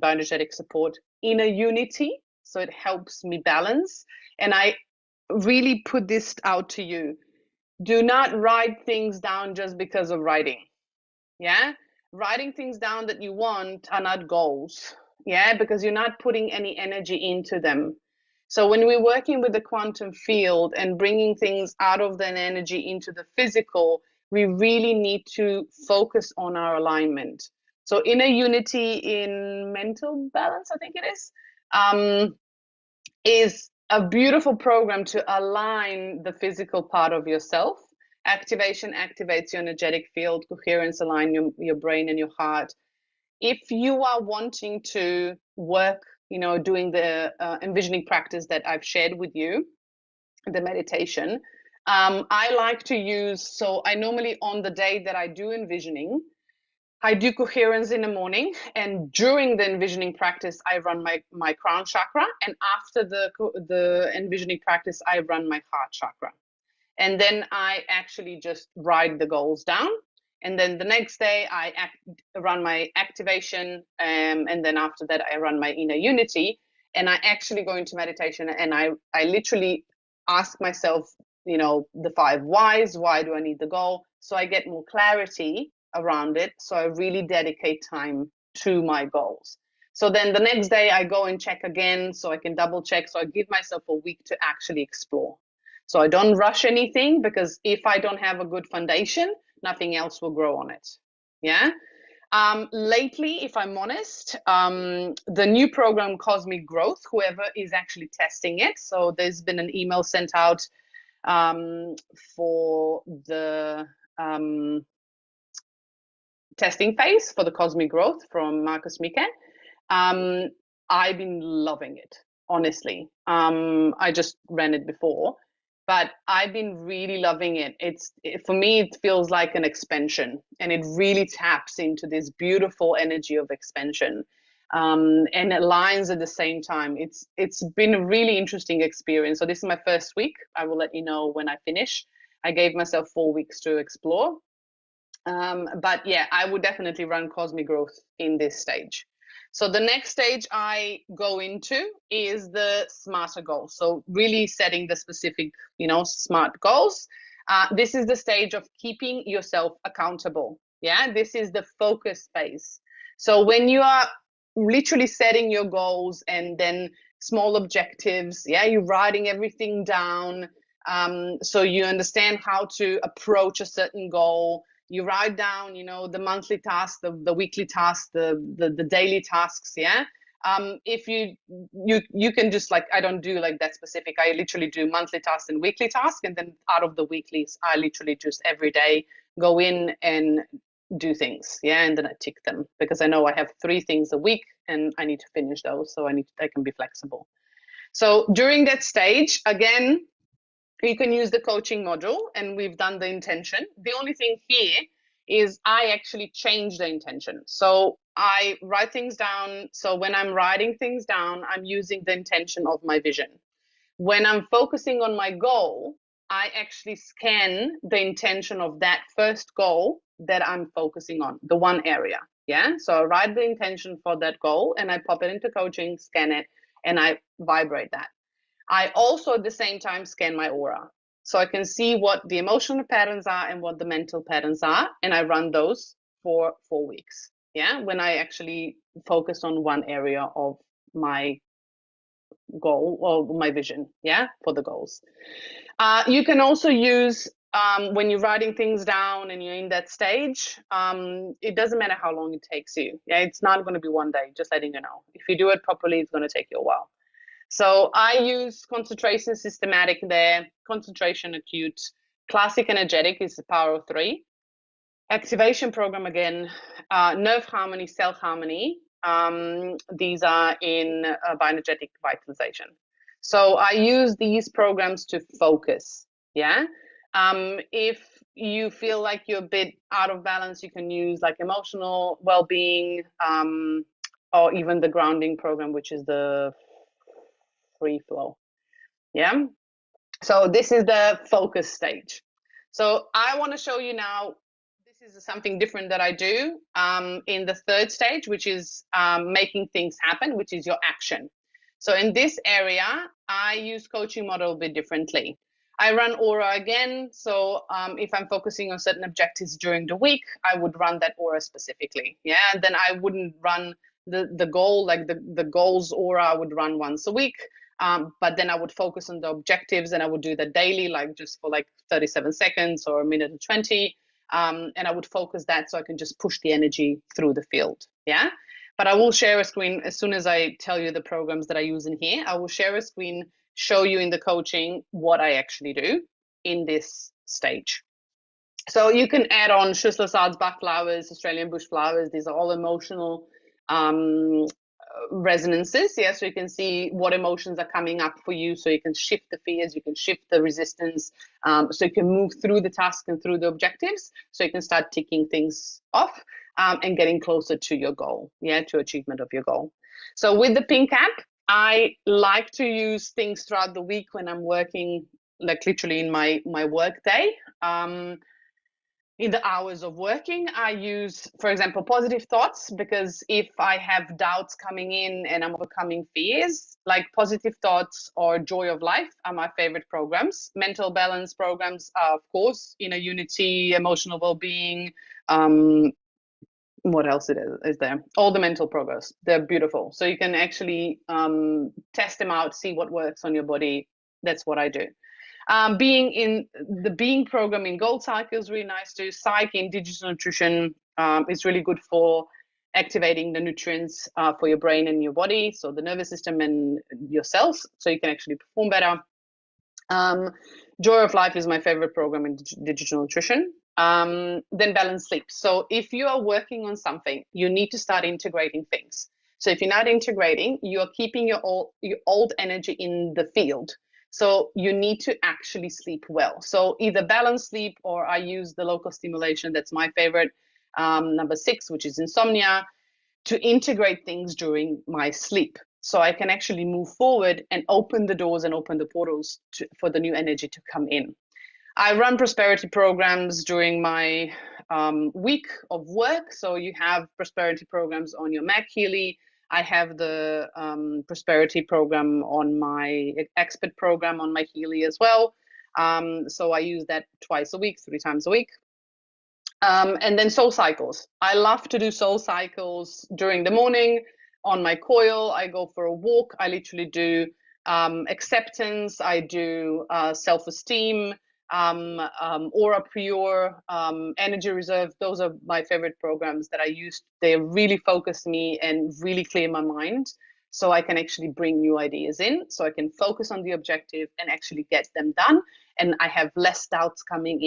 bioenergetic support, inner unity, so it helps me balance. And I really put this out to you. Do not write things down just because of writing. Yeah, writing things down that you want are not goals. Yeah, because you're not putting any energy into them. So when we're working with the quantum field and bringing things out of the energy into the physical, we really need to focus on our alignment. So inner unity in mental balance, I think it is a beautiful program to align the physical part of yourself. Activation activates your energetic field, coherence align your brain and your heart. If you are wanting to work, doing the envisioning practice that I've shared with you, the meditation, I like to use, so I normally on the day that I do envisioning, I do coherence in the morning, and during the envisioning practice, I run my crown chakra, and after the envisioning practice, I run my heart chakra. And then I actually just write the goals down. And then the next day, I run my activation, and then after that, I run my inner unity. And I actually go into meditation, and I literally ask myself, the 5 whys. Why do I need the goal? So I get more clarity around it. So I really dedicate time to my goals. So then the next day I go and check again so I can double check. So I give myself a week to actually explore. So I don't rush anything, because if I don't have a good foundation, nothing else will grow on it. Yeah. Lately, if I'm honest, the new program Cosmic Growth, whoever is actually testing it, so there's been an email sent out for the testing phase for the Cosmic Growth from Marcus Mike. I've been loving it, honestly. I just ran it before, but I've been really loving it. For me, it feels like an expansion, and it really taps into this beautiful energy of expansion, and aligns at the same time. It's been a really interesting experience. So this is my first week. I will let you know when I finish. I gave myself 4 weeks to explore. But yeah, I would definitely run Cosmic Growth in this stage. So the next stage I go into is the smarter goals. So really setting the specific, smart goals. This is the stage of keeping yourself accountable. Yeah, this is the focus phase. So when you are literally setting your goals and then small objectives, yeah, you're writing everything down. So you understand how to approach a certain goal. You write down, the monthly tasks, the weekly tasks, the daily tasks. Yeah. If you can just I don't do that specific. I literally do monthly tasks and weekly tasks, and then out of the weeklies, I literally just every day go in and do things. Yeah, and then I tick them because I know I have 3 things a week and I need to finish those. So I can be flexible. So during that stage, again, you can use the coaching module, and we've done the intention. The only thing here is I actually change the intention. So I write things down. So when I'm writing things down, I'm using the intention of my vision. When I'm focusing on my goal, I actually scan the intention of that first goal that I'm focusing on, the one area. Yeah. So I write the intention for that goal and I pop it into coaching, scan it, and I vibrate that. I also at the same time scan my aura. So I can see what the emotional patterns are and what the mental patterns are. And I run those for 4 weeks. Yeah. When I actually focus on one area of my goal or my vision. Yeah. For the goals. You can also use when you're writing things down and you're in that stage, it doesn't matter how long it takes you. Yeah. It's not going to be one day, just letting you know. If you do it properly, it's going to take you a while. So I use concentration systematic there, concentration acute, classic energetic is the power of 3. Activation program again, nerve harmony, cell harmony. These are in bioenergetic vitalization. So I use these programs to focus. Yeah. If you feel like you're a bit out of balance, you can use emotional well-being, or even the grounding program, which is the free flow. Yeah. So this is the focus stage. So I want to show you now, this is something different that I do in the 3rd stage, which is making things happen, which is your action. So in this area, I use coaching model a bit differently. I run aura again. So if I'm focusing on certain objectives during the week, I would run that aura specifically. Yeah. And then I wouldn't run the goal, the goals aura, I would run once a week. But then I would focus on the objectives and I would do that daily, just for 37 seconds or a minute or 20. And I would focus that so I can just push the energy through the field. Yeah. But I will share a screen as soon as I tell you the programs that I use in here. I will share a screen, show you in the coaching what I actually do in this stage. So you can add on Schussler Salzbach flowers, Australian bush flowers. These are all emotional resonances. Yeah, so you can see what emotions are coming up for you. So you can shift the fears, you can shift the resistance. So you can move through the task and through the objectives. So you can start ticking things off and getting closer to your goal. Yeah, to achievement of your goal. So with the pink app, I like to use things throughout the week when I'm working, literally in my work day. In the hours of working, I use, for example, positive thoughts, because if I have doubts coming in and I'm overcoming fears, positive thoughts or joy of life are my favorite programs. Mental balance programs are, of course, inner unity, emotional well-being. What else is there? All the mental programs, they're beautiful. So you can actually test them out, see what works on your body. That's what I do. Being in the being program in Gold Cycle is really nice too. Psyche and digital nutrition, It's really good for activating the nutrients for your brain and your body, so the nervous system and your cells, so you can actually perform better. Joy of Life is my favorite program in digital nutrition. Then balanced sleep. So if you are working on something, you need to start integrating things. So if you're not integrating, you're keeping your old energy in the field. So you need to actually sleep well. So either balanced sleep, or I use the local stimulation. That's my favorite, number 6, which is insomnia, to integrate things during my sleep. So I can actually move forward and open the doors and open the portals for the new energy to come in. I run prosperity programs during my week of work. So you have prosperity programs on your Mac, Healy. I have the prosperity program on my expert program on my Healy as well. So I use that twice a week, 3 times a week. And then soul cycles. I love to do soul cycles during the morning. On my coil, I go for a walk. I literally do acceptance. I do self-esteem, aura pure, energy reserve. Those are my favorite programs that I use. They really focus me and really clear my mind, so I can actually bring new ideas in, so I can focus on the objective and actually get them done. And I have less doubts coming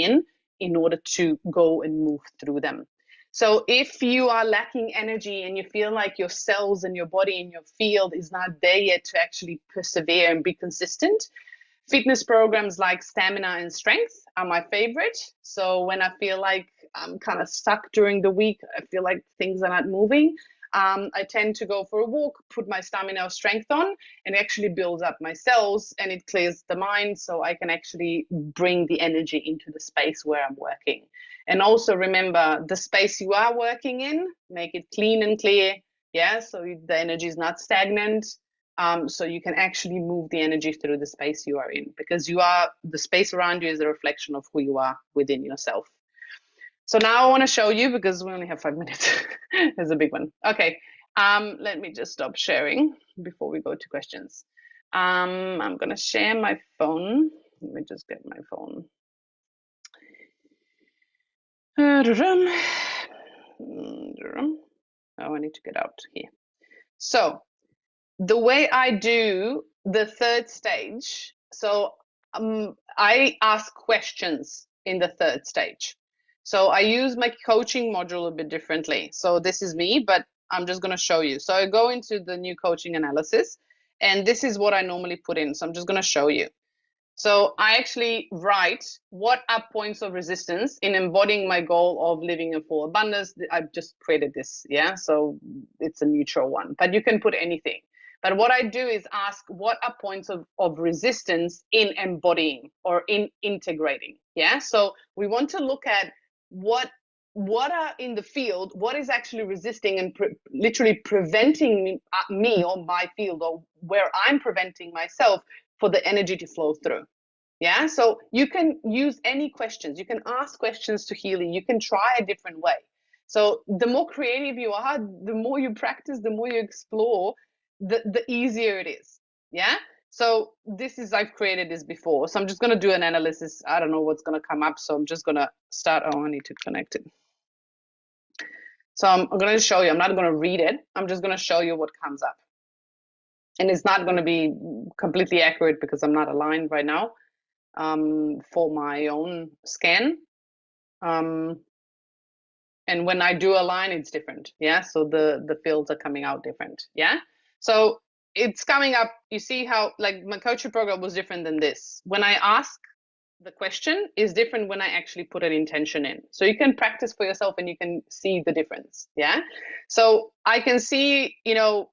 in order to go and move through them. So if you are lacking energy and you feel like your cells and your body and your field is not there yet to actually persevere and be consistent, fitness programs like stamina and strength are my favorite. So when I feel like I'm kind of stuck during the week, I feel like things are not moving, I tend to go for a walk, put my stamina or strength on, and it actually builds up my cells and it clears the mind, so I can actually bring the energy into the space where I'm working. And also remember, the space you are working in, make it clean and clear. Yeah, so the energy is not stagnant. So you can actually move the energy through the space you are in, because the space around you is a reflection of who you are within yourself. So now I want to show you, because we only have 5 minutes. There's a big one. Okay, let me just stop sharing before we go to questions. I'm going to share my phone. Let me just get my phone. Oh, I need to get out here. So the way I do the 3rd stage, so I ask questions in the 3rd stage. So I use my coaching module a bit differently. So this is me, but I'm just going to show you. So I go into the new coaching analysis, and this is what I normally put in. So I'm just going to show you. So I actually write what are points of resistance in embodying my goal of living in full abundance. I've just created this, yeah? So it's a neutral one, but you can put anything. But what I do is ask, what are points of resistance in embodying or in integrating, yeah? So we want to look at what are in the field, what is actually resisting and literally preventing me or my field, or where I'm preventing myself for the energy to flow through. Yeah, so you can use any questions. You can ask questions to Healy. You can try a different way. So the more creative you are, the more you practice, the more you explore, the easier it is. Yeah, so I've created this before. So I'm just going to do an analysis. I don't know what's going to come up. So I'm just going to start. Oh, I need to connect it. So I'm going to show you. I'm not going to read it. I'm just going to show you what comes up. And it's not going to be completely accurate because I'm not aligned right now for my own scan. And when I do align, it's different. Yeah, so the fields are coming out different. Yeah, so it's coming up. You see how, like, my coaching program was different than this. When I ask the question is different when I actually put an intention in. So you can practice for yourself and you can see the difference. Yeah, so I can see,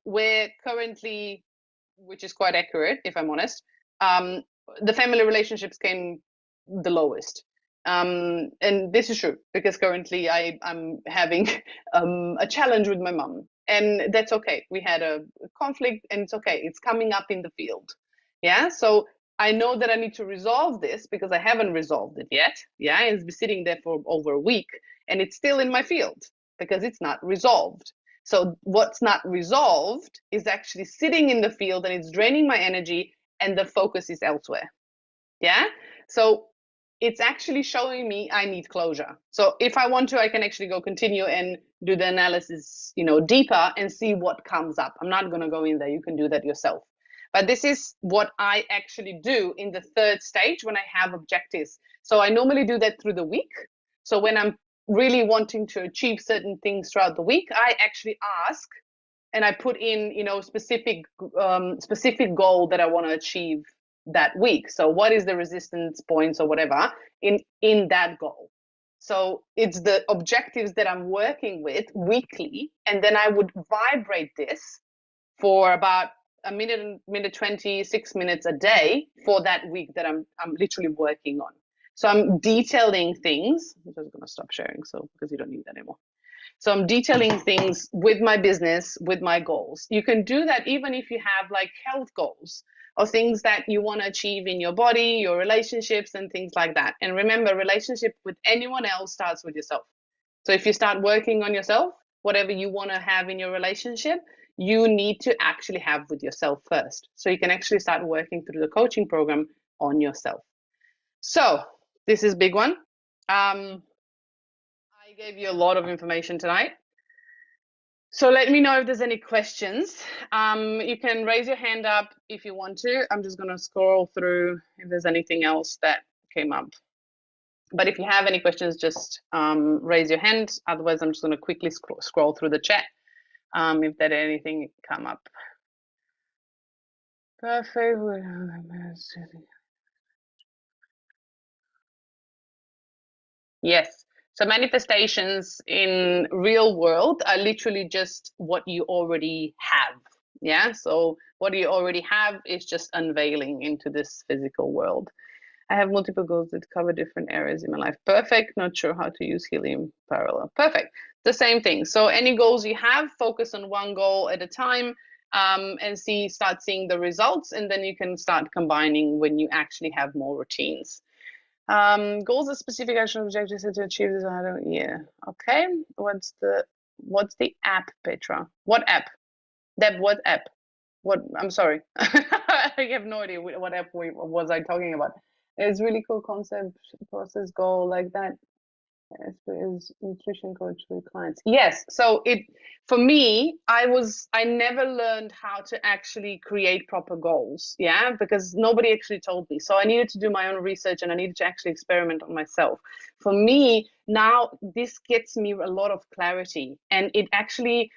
where currently, which is quite accurate, if I'm honest, the family relationships came the lowest. And this is true, because currently I'm having a challenge with my mom, and that's okay. We had a conflict, and it's okay. It's coming up in the field. Yeah, so I know that I need to resolve this because I haven't resolved it yet. Yeah, it's been sitting there for over a week, and it's still in my field because it's not resolved. So what's not resolved is actually sitting in the field, and it's draining my energy, and the focus is elsewhere. Yeah. So it's actually showing me I need closure. So if I want to, I can actually go continue and do the analysis, deeper and see what comes up. I'm not going to go in there. You can do that yourself. But this is what I actually do in the third stage when I have objectives. So I normally do that through the week. So when I'm really wanting to achieve certain things throughout the week, I actually ask and I put in, specific goal that I want to achieve that week. So what is the resistance points or whatever in that goal? So it's the objectives that I'm working with weekly, and then I would vibrate this for about a minute 20, 6 minutes a day for that week that I'm literally working on. So I'm detailing things. I'm just going to stop sharing because you don't need that anymore. So I'm detailing things with my business, with my goals. You can do that even if you have like health goals or things that you want to achieve in your body, your relationships and things like that. And remember, relationship with anyone else starts with yourself. So if you start working on yourself, whatever you want to have in your relationship, you need to actually have with yourself first. So you can actually start working through the coaching program on yourself. So this is a big one. I gave you a lot of information tonight. So let me know if there's any questions. You can raise your hand up if you want to. I'm just going to scroll through if there's anything else that came up. But if you have any questions, just raise your hand. Otherwise, I'm just going to quickly scroll through the chat if there's anything come up. Perfect. Yes. So manifestations in real world are literally just what you already have. Yeah. So what you already have is just unveiling into this physical world. I have multiple goals that cover different areas in my life. Perfect. Not sure how to use helium parallel. Perfect. The same thing. So any goals you have, focus on one goal at a time and start seeing the results. And then you can start combining when you actually have more routines. Goals are specific action objectives to achieve this. I don't. Yeah. Okay. What's the app, Petra? What app? Deb, what app? What? I'm sorry. I have no idea what app was I talking about. It's really cool concept, process, goal like that. Is nutrition coach with clients. Yes. So for me, I never learned how to actually create proper goals. Yeah, because nobody actually told me. So I needed to do my own research and I needed to actually experiment on myself. For me, now this gets me a lot of clarity and it actually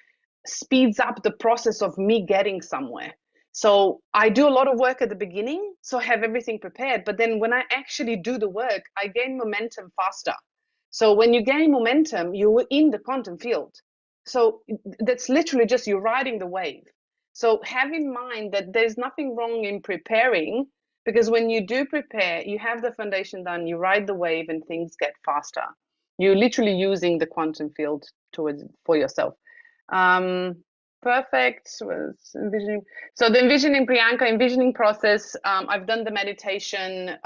speeds up the process of me getting somewhere. So I do a lot of work at the beginning, so I have everything prepared. But then when I actually do the work, I gain momentum faster. So when you gain momentum, you're in the quantum field. So that's literally just you're riding the wave. So have in mind that there's nothing wrong in preparing, because when you do prepare, you have the foundation done, you ride the wave and things get faster. You're literally using the quantum field for yourself. Perfect. Was envisioning. So the envisioning process. I've done the meditation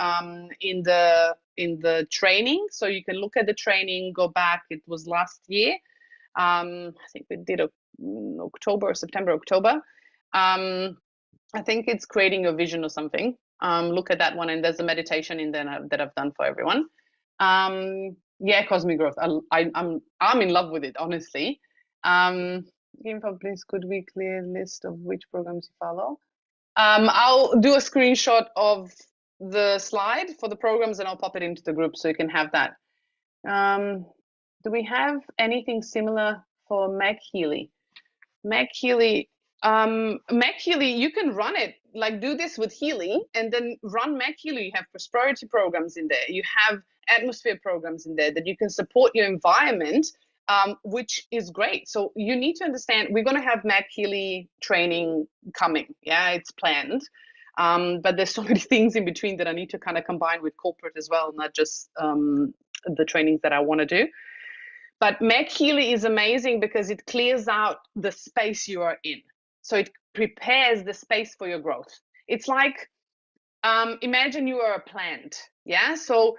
in the training, so you can look at the training. Go back. It was last year. I think we did October, September, October. I think it's creating your vision or something. Look at that one, and there's a meditation in there that I've done for everyone. Yeah, cosmic growth. I'm in love with it, honestly. Info, please, could we clear list of which programs you follow? I'll do a screenshot of the slide for the programs and I'll pop it into the group so you can have that. Do we have anything similar for Meg Healy? Meg Healy, you can run it, like do this with Healy and then run Meg Healy. You have prosperity programs in there. You have atmosphere programs in there that you can support your environment, which is great. So you need to understand, we're going to have Meg Healy training coming. Yeah, it's planned. But there's so many things in between that I need to kind of combine with corporate as well, not just the trainings that I want to do. But Meg Healy is amazing because it clears out the space you are in. So it prepares the space for your growth. It's like, imagine you are a plant. Yeah. So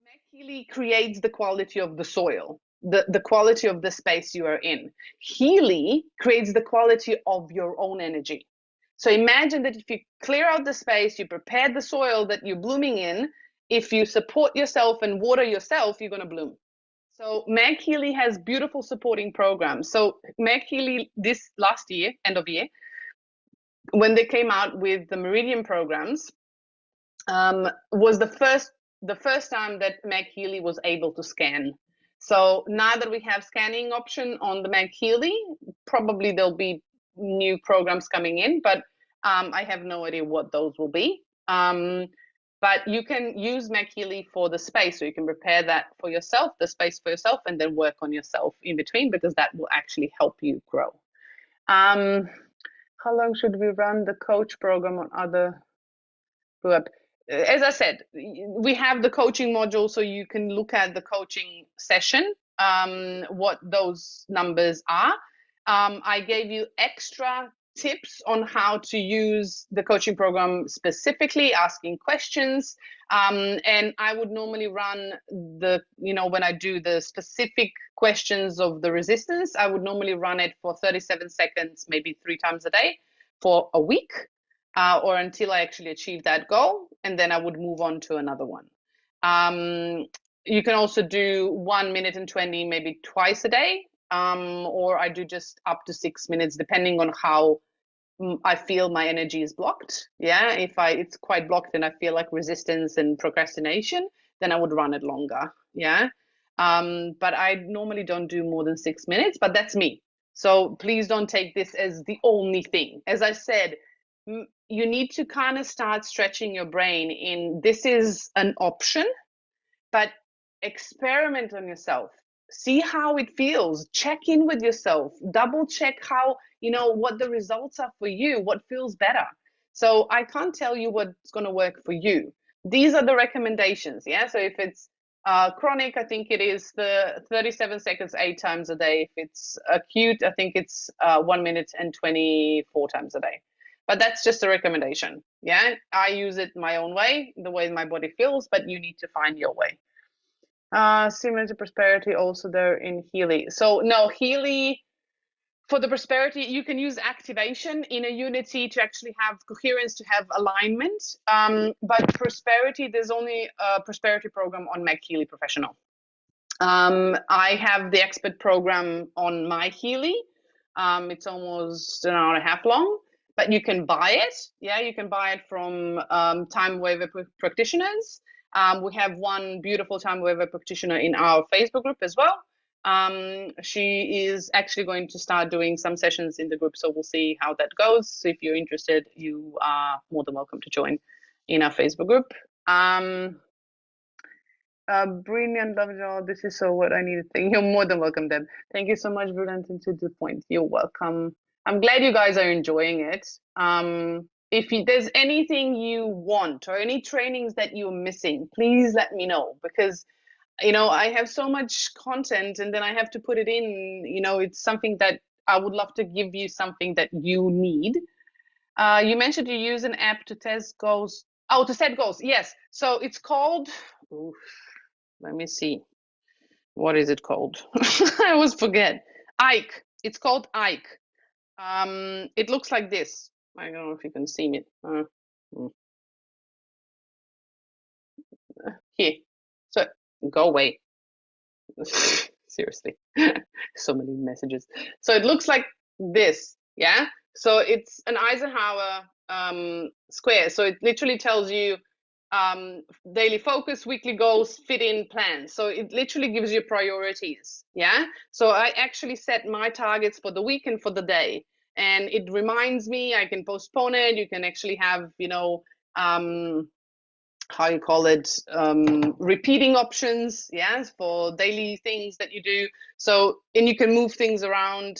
Meg Healy creates the quality of the soil, the quality of the space you are in. Healy creates the quality of your own energy. So imagine that if you clear out the space, you prepare the soil that you're blooming in, if you support yourself and water yourself, you're going to bloom. So Meg Healy has beautiful supporting programs. So Meg Healy, this last year, end of year, when they came out with the Meridian programs, was the first time that Meg Healy was able to scan. So now that we have scanning option on the Meg Healy, probably there'll be new programs coming in, but I have no idea what those will be. But you can use Meg Healy for the space, so you can prepare that for yourself, the space for yourself, and then work on yourself in between, because that will actually help you grow. How long should we run the coach program on other web? As I said, we have the coaching module, so you can look at the coaching session, what those numbers are. I gave you extra tips on how to use the coaching program, specifically asking questions. And I would normally run the, when I do the specific questions of the resistance, I would normally run it for 37 seconds, maybe 3 times a day for a week. Or until I actually achieve that goal, and then I would move on to another one. You can also do 1 minute and 20, maybe twice a day, or I do just up to 6 minutes, depending on how I feel my energy is blocked. Yeah, if it's quite blocked and I feel like resistance and procrastination, then I would run it longer. Yeah, but I normally don't do more than 6 minutes, but that's me. So please don't take this as the only thing. As I said, you need to kind of start stretching your brain in, this is an option, but experiment on yourself. See how it feels. Check in with yourself. Double check how, what the results are for you, what feels better. So I can't tell you what's going to work for you. These are the recommendations. Yeah. So if it's chronic, I think it is the 37 seconds 8 times a day. If it's acute, I think it's 1 minute and 24 times a day. But that's just a recommendation. Yeah, I use it my own way, the way my body feels, but you need to find your way. Similar to prosperity, also there in Healy. So no, Healy, for the prosperity, you can use activation in a unity to actually have coherence, to have alignment. But prosperity, there's only a prosperity program on Meg Healy Professional. I have the expert program on my Healy. It's almost an hour and a half long, but you can buy it. Yeah, you can buy it from time waiver practitioners. We have one beautiful time waiver practitioner in our Facebook group as well. She is actually going to start doing some sessions in the group, so we'll see how that goes. So if you're interested, you are more than welcome to join in our Facebook group. Brilliant, love it all. This is so what I needed. You're more than welcome, Deb. Thank you so much, brilliant and to the point. You're welcome. I'm glad you guys are enjoying it. If there's anything you want or any trainings that you're missing, please let me know, because I have so much content and then I have to put it in. It's something that I would love to give you something that you need. You mentioned you use an app to test goals. Oh, to set goals. Yes. So it's called. Oof. Let me see. What is it called? I always forget. Ike. It's called Ike. It looks like this. I don't know if you can see it. Here. So go away. Seriously. So many messages. So it looks like this. Yeah. So it's an Eisenhower square. So it literally tells you daily focus, weekly goals, fit in plans. So it literally gives you priorities. Yeah. So I actually set my targets for the week and for the day, and it reminds me. I can postpone it. You can actually have, how you call it, repeating options, yes, for daily things that you do. So, and you can move things around,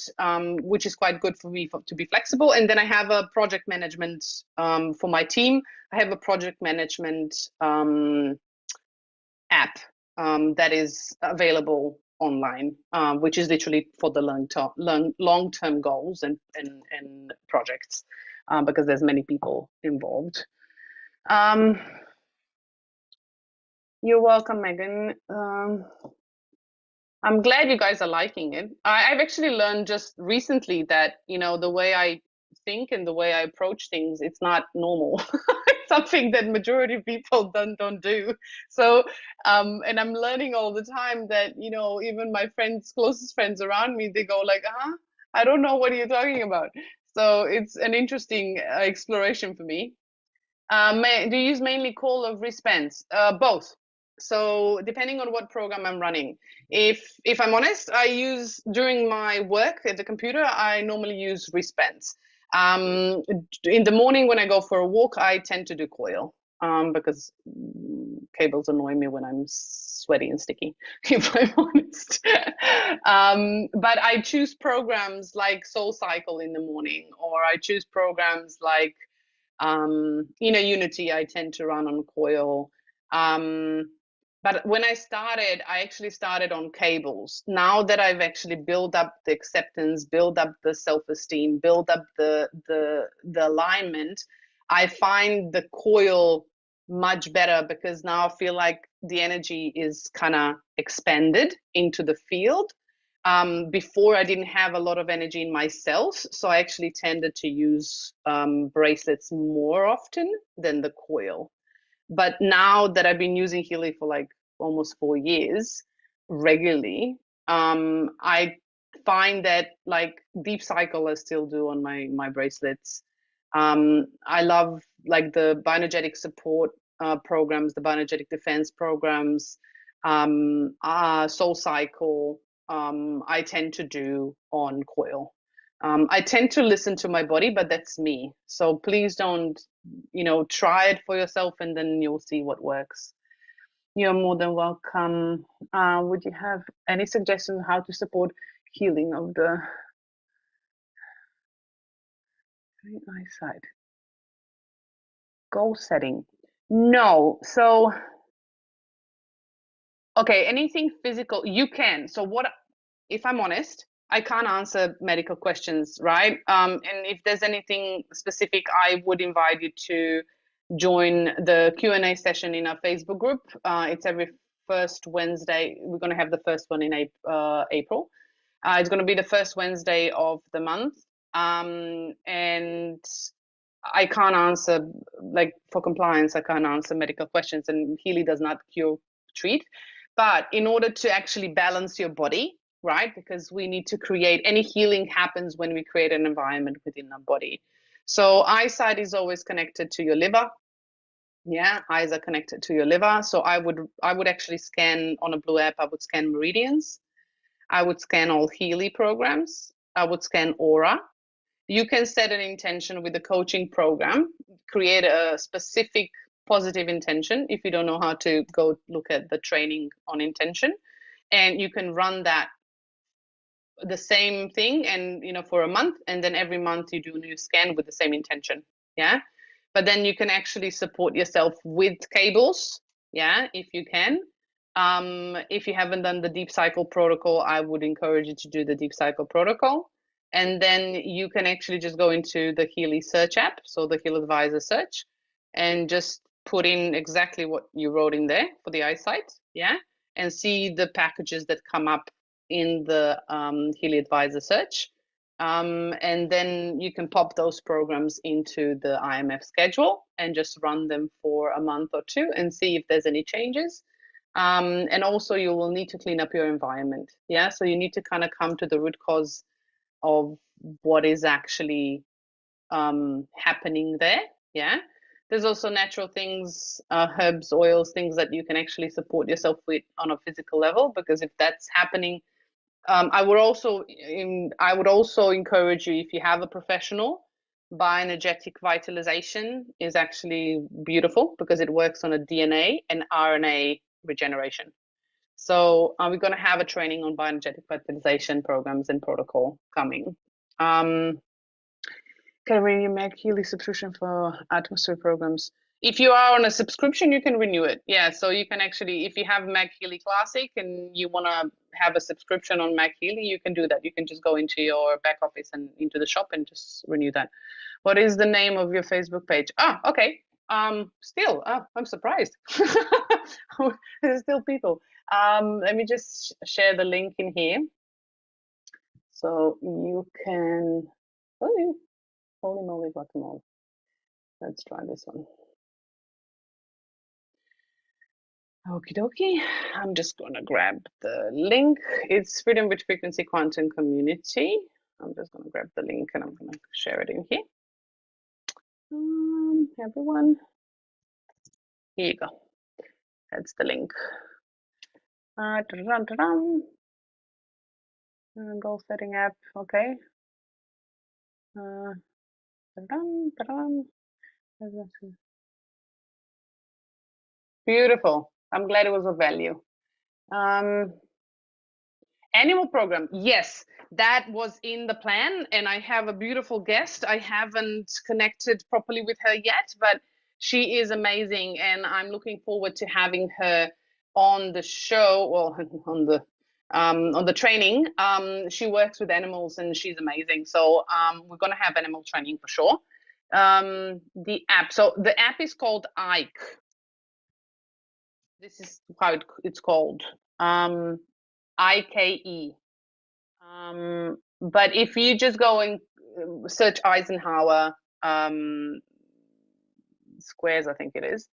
which is quite good for me to be flexible. And then I have a project management for my team. I have a project management app that is available online, which is literally for the long-term goals and projects, because there's many people involved. You're welcome, Megan. I'm glad you guys are liking it. I've actually learned just recently that, the way I think and the way I approach things, it's not normal. something that majority of people don't do. So, and I'm learning all the time that, you know, even my friends, closest friends around me, they go like, I don't know what you're talking about. So it's an interesting exploration for me. Do you use mainly call or wristbands? Both. So depending on what program I'm running. If I'm honest, I use during my work at the computer, I normally use wristbands. In the morning when I go for a walk, I tend to do coil because cables annoy me when I'm sweaty and sticky, if I'm honest. But I choose programs like Soul Cycle in the morning, or I choose programs like Inner Unity, I tend to run on coil. But when I actually started on cables. Now that I've actually built up the acceptance, build up the self-esteem, build up the alignment, I find the coil much better because now I feel like the energy is kind of expanded into the field. Before I didn't have a lot of energy in myself, so I actually tended to use bracelets more often than the coil. But now that I've been using Healy for like almost 4 years regularly, I find that like deep cycle I still do on my bracelets. I love like the bioenergetic support programs, the bioenergetic defense programs, Soul Cycle. I tend to do on coil. I tend to listen to my body, but that's me. So please don't, you know, try it for yourself and then you'll see what works. You're more than welcome. Would you have any suggestions on how to support healing of the eyesight? Goal setting. No. So, okay, anything physical, you can. So what, if I'm honest, I can't answer medical questions, right? And if there's anything specific, I would invite you to join the Q&A session in our Facebook group. It's every first Wednesday. We're going to have the first one in April. It's going to be the first Wednesday of the month. And I can't answer, like for compliance, I can't answer medical questions, and Healy does not cure, treat. But in order to actually balance your body, right? Because we need to create, any healing happens when we create an environment within our body. So eyesight is always connected to your liver. Yeah, eyes are connected to your liver. So I would actually scan on a blue app, I would scan meridians. I would scan all Healy programs. I would scan aura. You can set an intention with the coaching program, create a specific positive intention if you don't know how to go look at the training on intention, and you can run that the same thing, and you know, for a month, and then every month you do a new scan with the same intention. Yeah, but then you can actually support yourself with cables. Yeah, if you can. If you haven't done the deep cycle protocol, I would encourage you to do the deep cycle protocol, and then you can actually just go into the Healy search app, so the Heal Advisor search, and just put in exactly what you wrote in there for the eyesight. Yeah, and see the packages that come up in the Healy Advisor search. And then you can pop those programs into the IMF schedule and just run them for a month or two and see if there's any changes. And also you will need to clean up your environment. Yeah, so you need to kind of come to the root cause of what is actually happening there. Yeah, there's also natural things, herbs, oils, things that you can actually support yourself with on a physical level, because if that's happening, I would also encourage you, if you have a professional, bioenergetic vitalization is actually beautiful because it works on a DNA and RNA regeneration. So we're going to have a training on bioenergetic vitalization programs and protocol coming. Can renew Meg Healy subscription for atmosphere programs. If you are on a subscription, you can renew it. Yeah, so you can actually, if you have Mag Healy Classic and you want to have a subscription on Mag Healy, you can do that. You can just go into your back office and into the shop and just renew that. What is the name of your Facebook page? Oh, okay. Still, I'm surprised. There's still people. Let me just share the link in here. So you can, oh, holy moly guacamole. Let's try this one. Okie dokie. I'm just going to grab the link. It's Freedom with Frequency Quantum Community. I'm just going to grab the link and I'm going to share it in here. Everyone, here you go. That's the link. Goal setting app. Okay. Beautiful. I'm glad it was of value. Animal program. Yes, that was in the plan, and I have a beautiful guest. I haven't connected properly with her yet, but she is amazing, and I'm looking forward to having her on the show. Well, on the training. She works with animals, and she's amazing. So we're gonna have animal training for sure. The app. So the app is called Ike. This is how it's called. IKE. But if you just go and search Eisenhower squares, I think it is.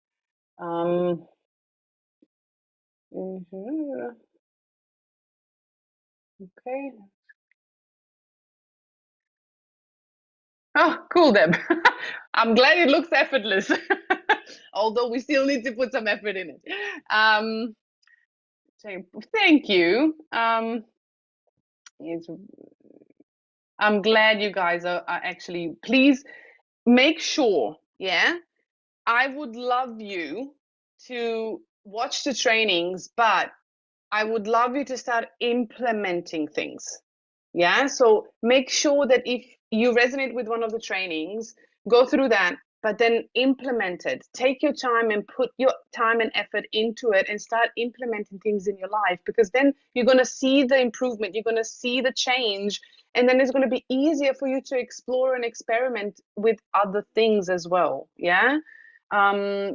Okay. Oh, cool, Deb. I'm glad it looks effortless, although we still need to put some effort in it. Thank you. I'm glad you guys are actually, please make sure, yeah, I would love you to watch the trainings, but I would love you to start implementing things. Yeah. So make sure that if you resonate with one of the trainings, go through that, but then implement it. Take your time and put your time and effort into it and start implementing things in your life, because then you're going to see the improvement, you're going to see the change, and then it's going to be easier for you to explore and experiment with other things as well. Yeah.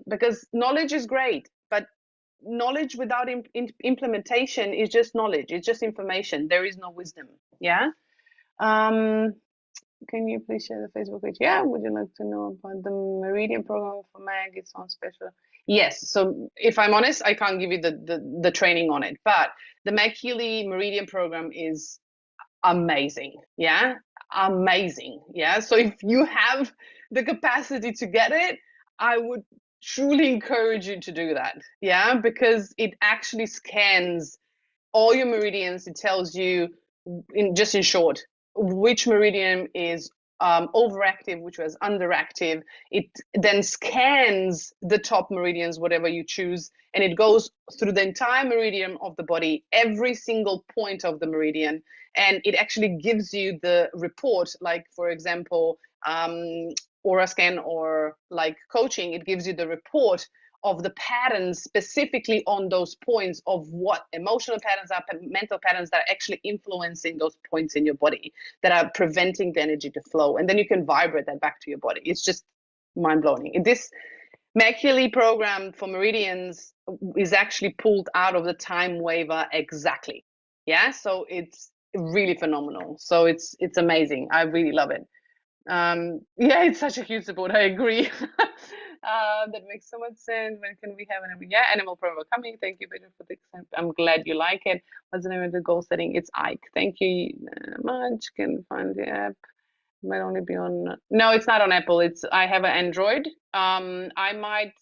Because knowledge is great, but knowledge without implementation is just knowledge, it's just information, there is no wisdom. Yeah. Can you please share the Facebook page? Yeah. Would you like to know about the Meridian program for Mag? It's on special. Yes. So if I'm honest, I can't give you the training on it, but the Mag Healy Meridian program is amazing. Yeah. Amazing. Yeah. So if you have the capacity to get it, I would truly encourage you to do that. Yeah. Because it actually scans all your meridians. It tells you, in short, which meridian is overactive, which was underactive. It then scans the top meridians, whatever you choose, and it goes through the entire meridian of the body, every single point of the meridian, and it actually gives you the report. Like, for example, aura scan or like coaching, it gives you the report of the patterns specifically on those points of what emotional patterns are, mental patterns that are actually influencing those points in your body, that are preventing the energy to flow. And then you can vibrate that back to your body. It's just mind-blowing. This Mercury program for meridians is actually pulled out of the time waiver exactly. Yeah, so it's really phenomenal. So it's amazing. I really love it. Yeah, it's such a huge support. I agree. That makes so much sense. When can we have an animal program coming? Thank you, Peter, for the example. I'm glad you like it. What's the name of the goal setting? It's Ike. Thank you much. Can find the app. Might only be on. No, it's not on Apple. I have an Android. I might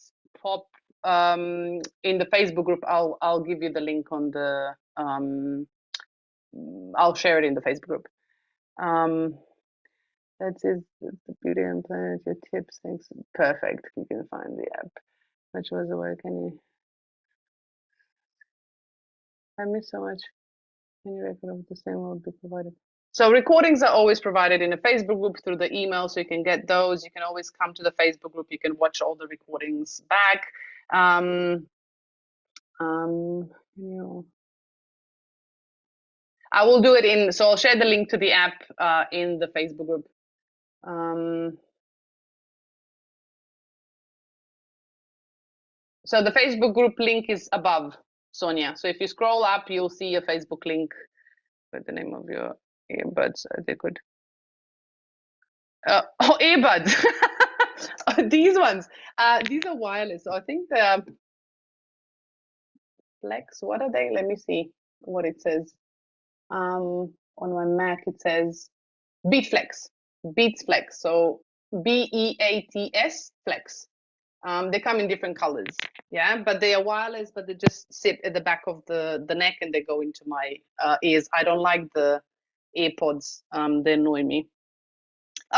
pop in the Facebook group. I'll give you the link on the. I'll share it in the Facebook group. That's it. That's the beauty and planet. Your tips. Thanks. Perfect. You can find the app. Which was the word? Can you? I miss so much. Any record of the same will be provided. So recordings are always provided in a Facebook group through the email, so you can get those. You can always come to the Facebook group. You can watch all the recordings back. You know, I will do it in. So I'll share the link to the app in the Facebook group. So the Facebook group link is above, Sonia. So if you scroll up, you'll see a Facebook link with the name of your earbuds. Are they good? Oh, earbuds. These ones. These are wireless. So I think flex. What are they? Let me see what it says. On my Mac, it says Beat Flex, Beats Flex. So BEATS Flex. They come in different colors, yeah, but they are wireless, but they just sit at the back of the neck and they go into my ears. I don't like the AirPods, they annoy me.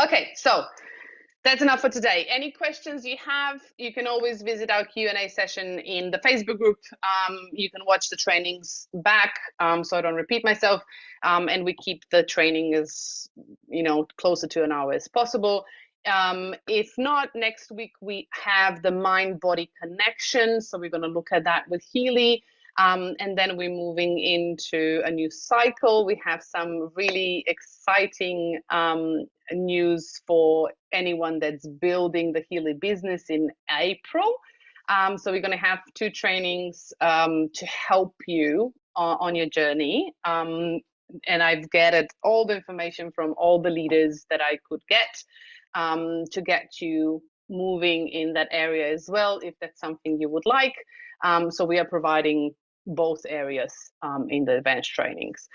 Okay, so that's enough for today. Any questions you have, you can always visit our Q&A session in the Facebook group. You can watch the trainings back, so I don't repeat myself. And we keep the training as, closer to an hour as possible. If not, next week we have the mind-body connection. So we're going to look at that with Healy. And then we're moving into a new cycle. We have some really exciting news for anyone that's building the Healy business in April. So we're going to have 2 trainings to help you on your journey. And I've gathered all the information from all the leaders that I could get to get you moving in that area as well, if that's something you would like. So we are providing both areas in the advanced trainings.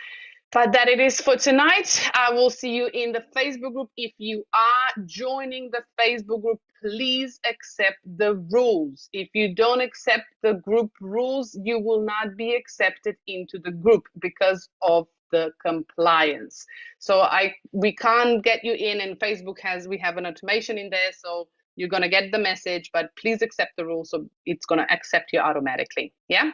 But that it is for tonight. I will see you in the Facebook group. If you are joining the Facebook group, please accept the rules. If you don't accept the group rules, you will not be accepted into the group because of the compliance. So we can't get you in, and Facebook we have an automation in there, so you're going to get the message, but please accept the rules, so it's going to accept you automatically. Yeah.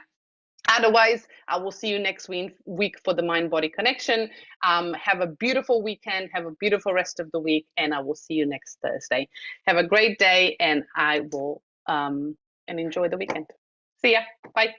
Otherwise, I will see you next week for the mind-body connection. Have a beautiful weekend. Have a beautiful rest of the week, and I will see you next Thursday. Have a great day, and I will and enjoy the weekend. See ya. Bye.